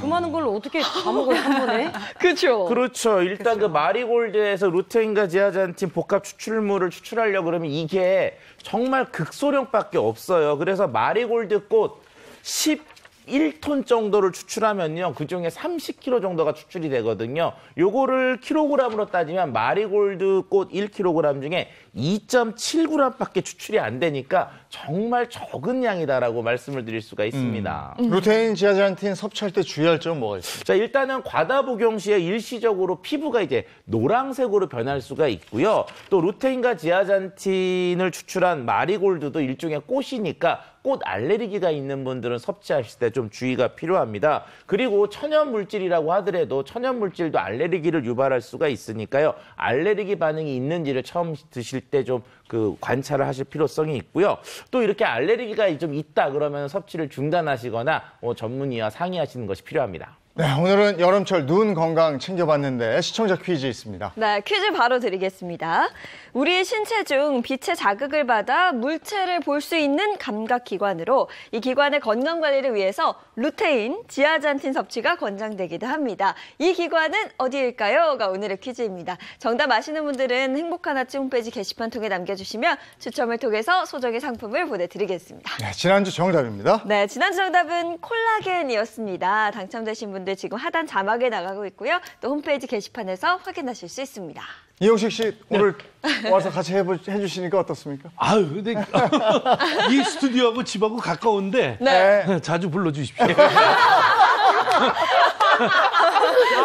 그 많은 걸 어떻게 다 먹어요, 한 번에? 그렇죠. 그렇죠. 일단 그 마리골드에서 루테인과 지아잔틴 복합 추출물을 추출하려고 그러면 이게 정말 극소량밖에 없어요. 그래서 마리골드 꽃 11톤 정도를 추출하면요, 그중에 30kg 정도가 추출이 되거든요. 요거를 킬로그램으로 따지면 마리골드 꽃 1kg 중에 2.7g밖에 추출이 안 되니까 정말 적은 양이다라고 말씀을 드릴 수가 있습니다. 루테인 지아잔틴 섭취할 때 주의할 점은 뭐가 있어요? 자, 일단은 과다 복용 시에 일시적으로 피부가 이제 노란색으로 변할 수가 있고요. 또 루테인과 지아잔틴을 추출한 마리골드도 일종의 꽃이니까 꽃 알레르기가 있는 분들은 섭취하실 때 좀 주의가 필요합니다. 그리고 천연 물질이라고 하더라도 천연 물질도 알레르기를 유발할 수가 있으니까요. 알레르기 반응이 있는지를 처음 드실 때 좀 관찰을 하실 필요성이 있고요. 또 이렇게 알레르기가 좀 있다 그러면 섭취를 중단하시거나 전문의와 상의하시는 것이 필요합니다. 네, 오늘은 여름철 눈 건강 챙겨봤는데 시청자 퀴즈 있습니다. 네, 퀴즈 바로 드리겠습니다. 우리 신체 중 빛의 자극을 받아 물체를 볼 수 있는 감각기관으로 이 기관의 건강관리를 위해서 루테인, 지아잔틴 섭취가 권장되기도 합니다. 이 기관은 어디일까요?가 오늘의 퀴즈입니다. 정답 아시는 분들은 행복한 아침 홈페이지 게시판 통해 남겨주시면 추첨을 통해서 소정의 상품을 보내드리겠습니다. 네, 지난주 정답입니다. 네, 지난주 정답은 콜라겐이었습니다. 당첨되신 분들 지금 하단 자막에 나가고 있고요. 또 홈페이지 게시판에서 확인하실 수 있습니다. 이용식 씨 오늘 와서 같이 해주시니까 어떻습니까? 아유, 근데 이 스튜디오하고 집하고 가까운데 네. 자주 불러주십시오.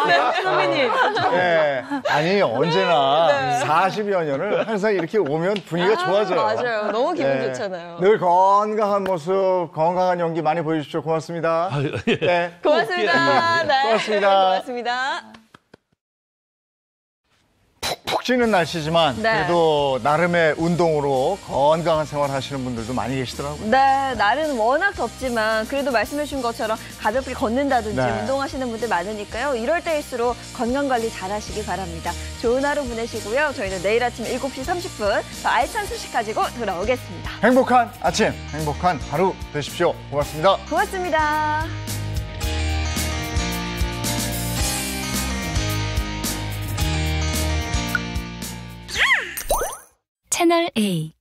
네, 선배님. 네, 아니 언제나 40여 년을 항상 이렇게 오면 분위기가 좋아져요. 맞아요. 너무 기분 좋잖아요. 늘 건강한 모습, 건강한 연기 많이 보여주십시오. 고맙습니다. 네. 고맙습니다. 네. 고맙습니다. 고맙습니다. 푹 찌는 날씨지만 네. 그래도 나름의 운동으로 건강한 생활 하시는 분들도 많이 계시더라고요. 네, 날은 워낙 덥지만 그래도 말씀해 주신 것처럼 가볍게 걷는다든지 네. 운동하시는 분들 많으니까요. 이럴 때일수록 건강관리 잘 하시기 바랍니다. 좋은 하루 보내시고요. 저희는 내일 아침 7시 30분 더 알찬 소식 가지고 돌아오겠습니다. 행복한 아침, 행복한 하루 되십시오. 고맙습니다. 고맙습니다. 채널 A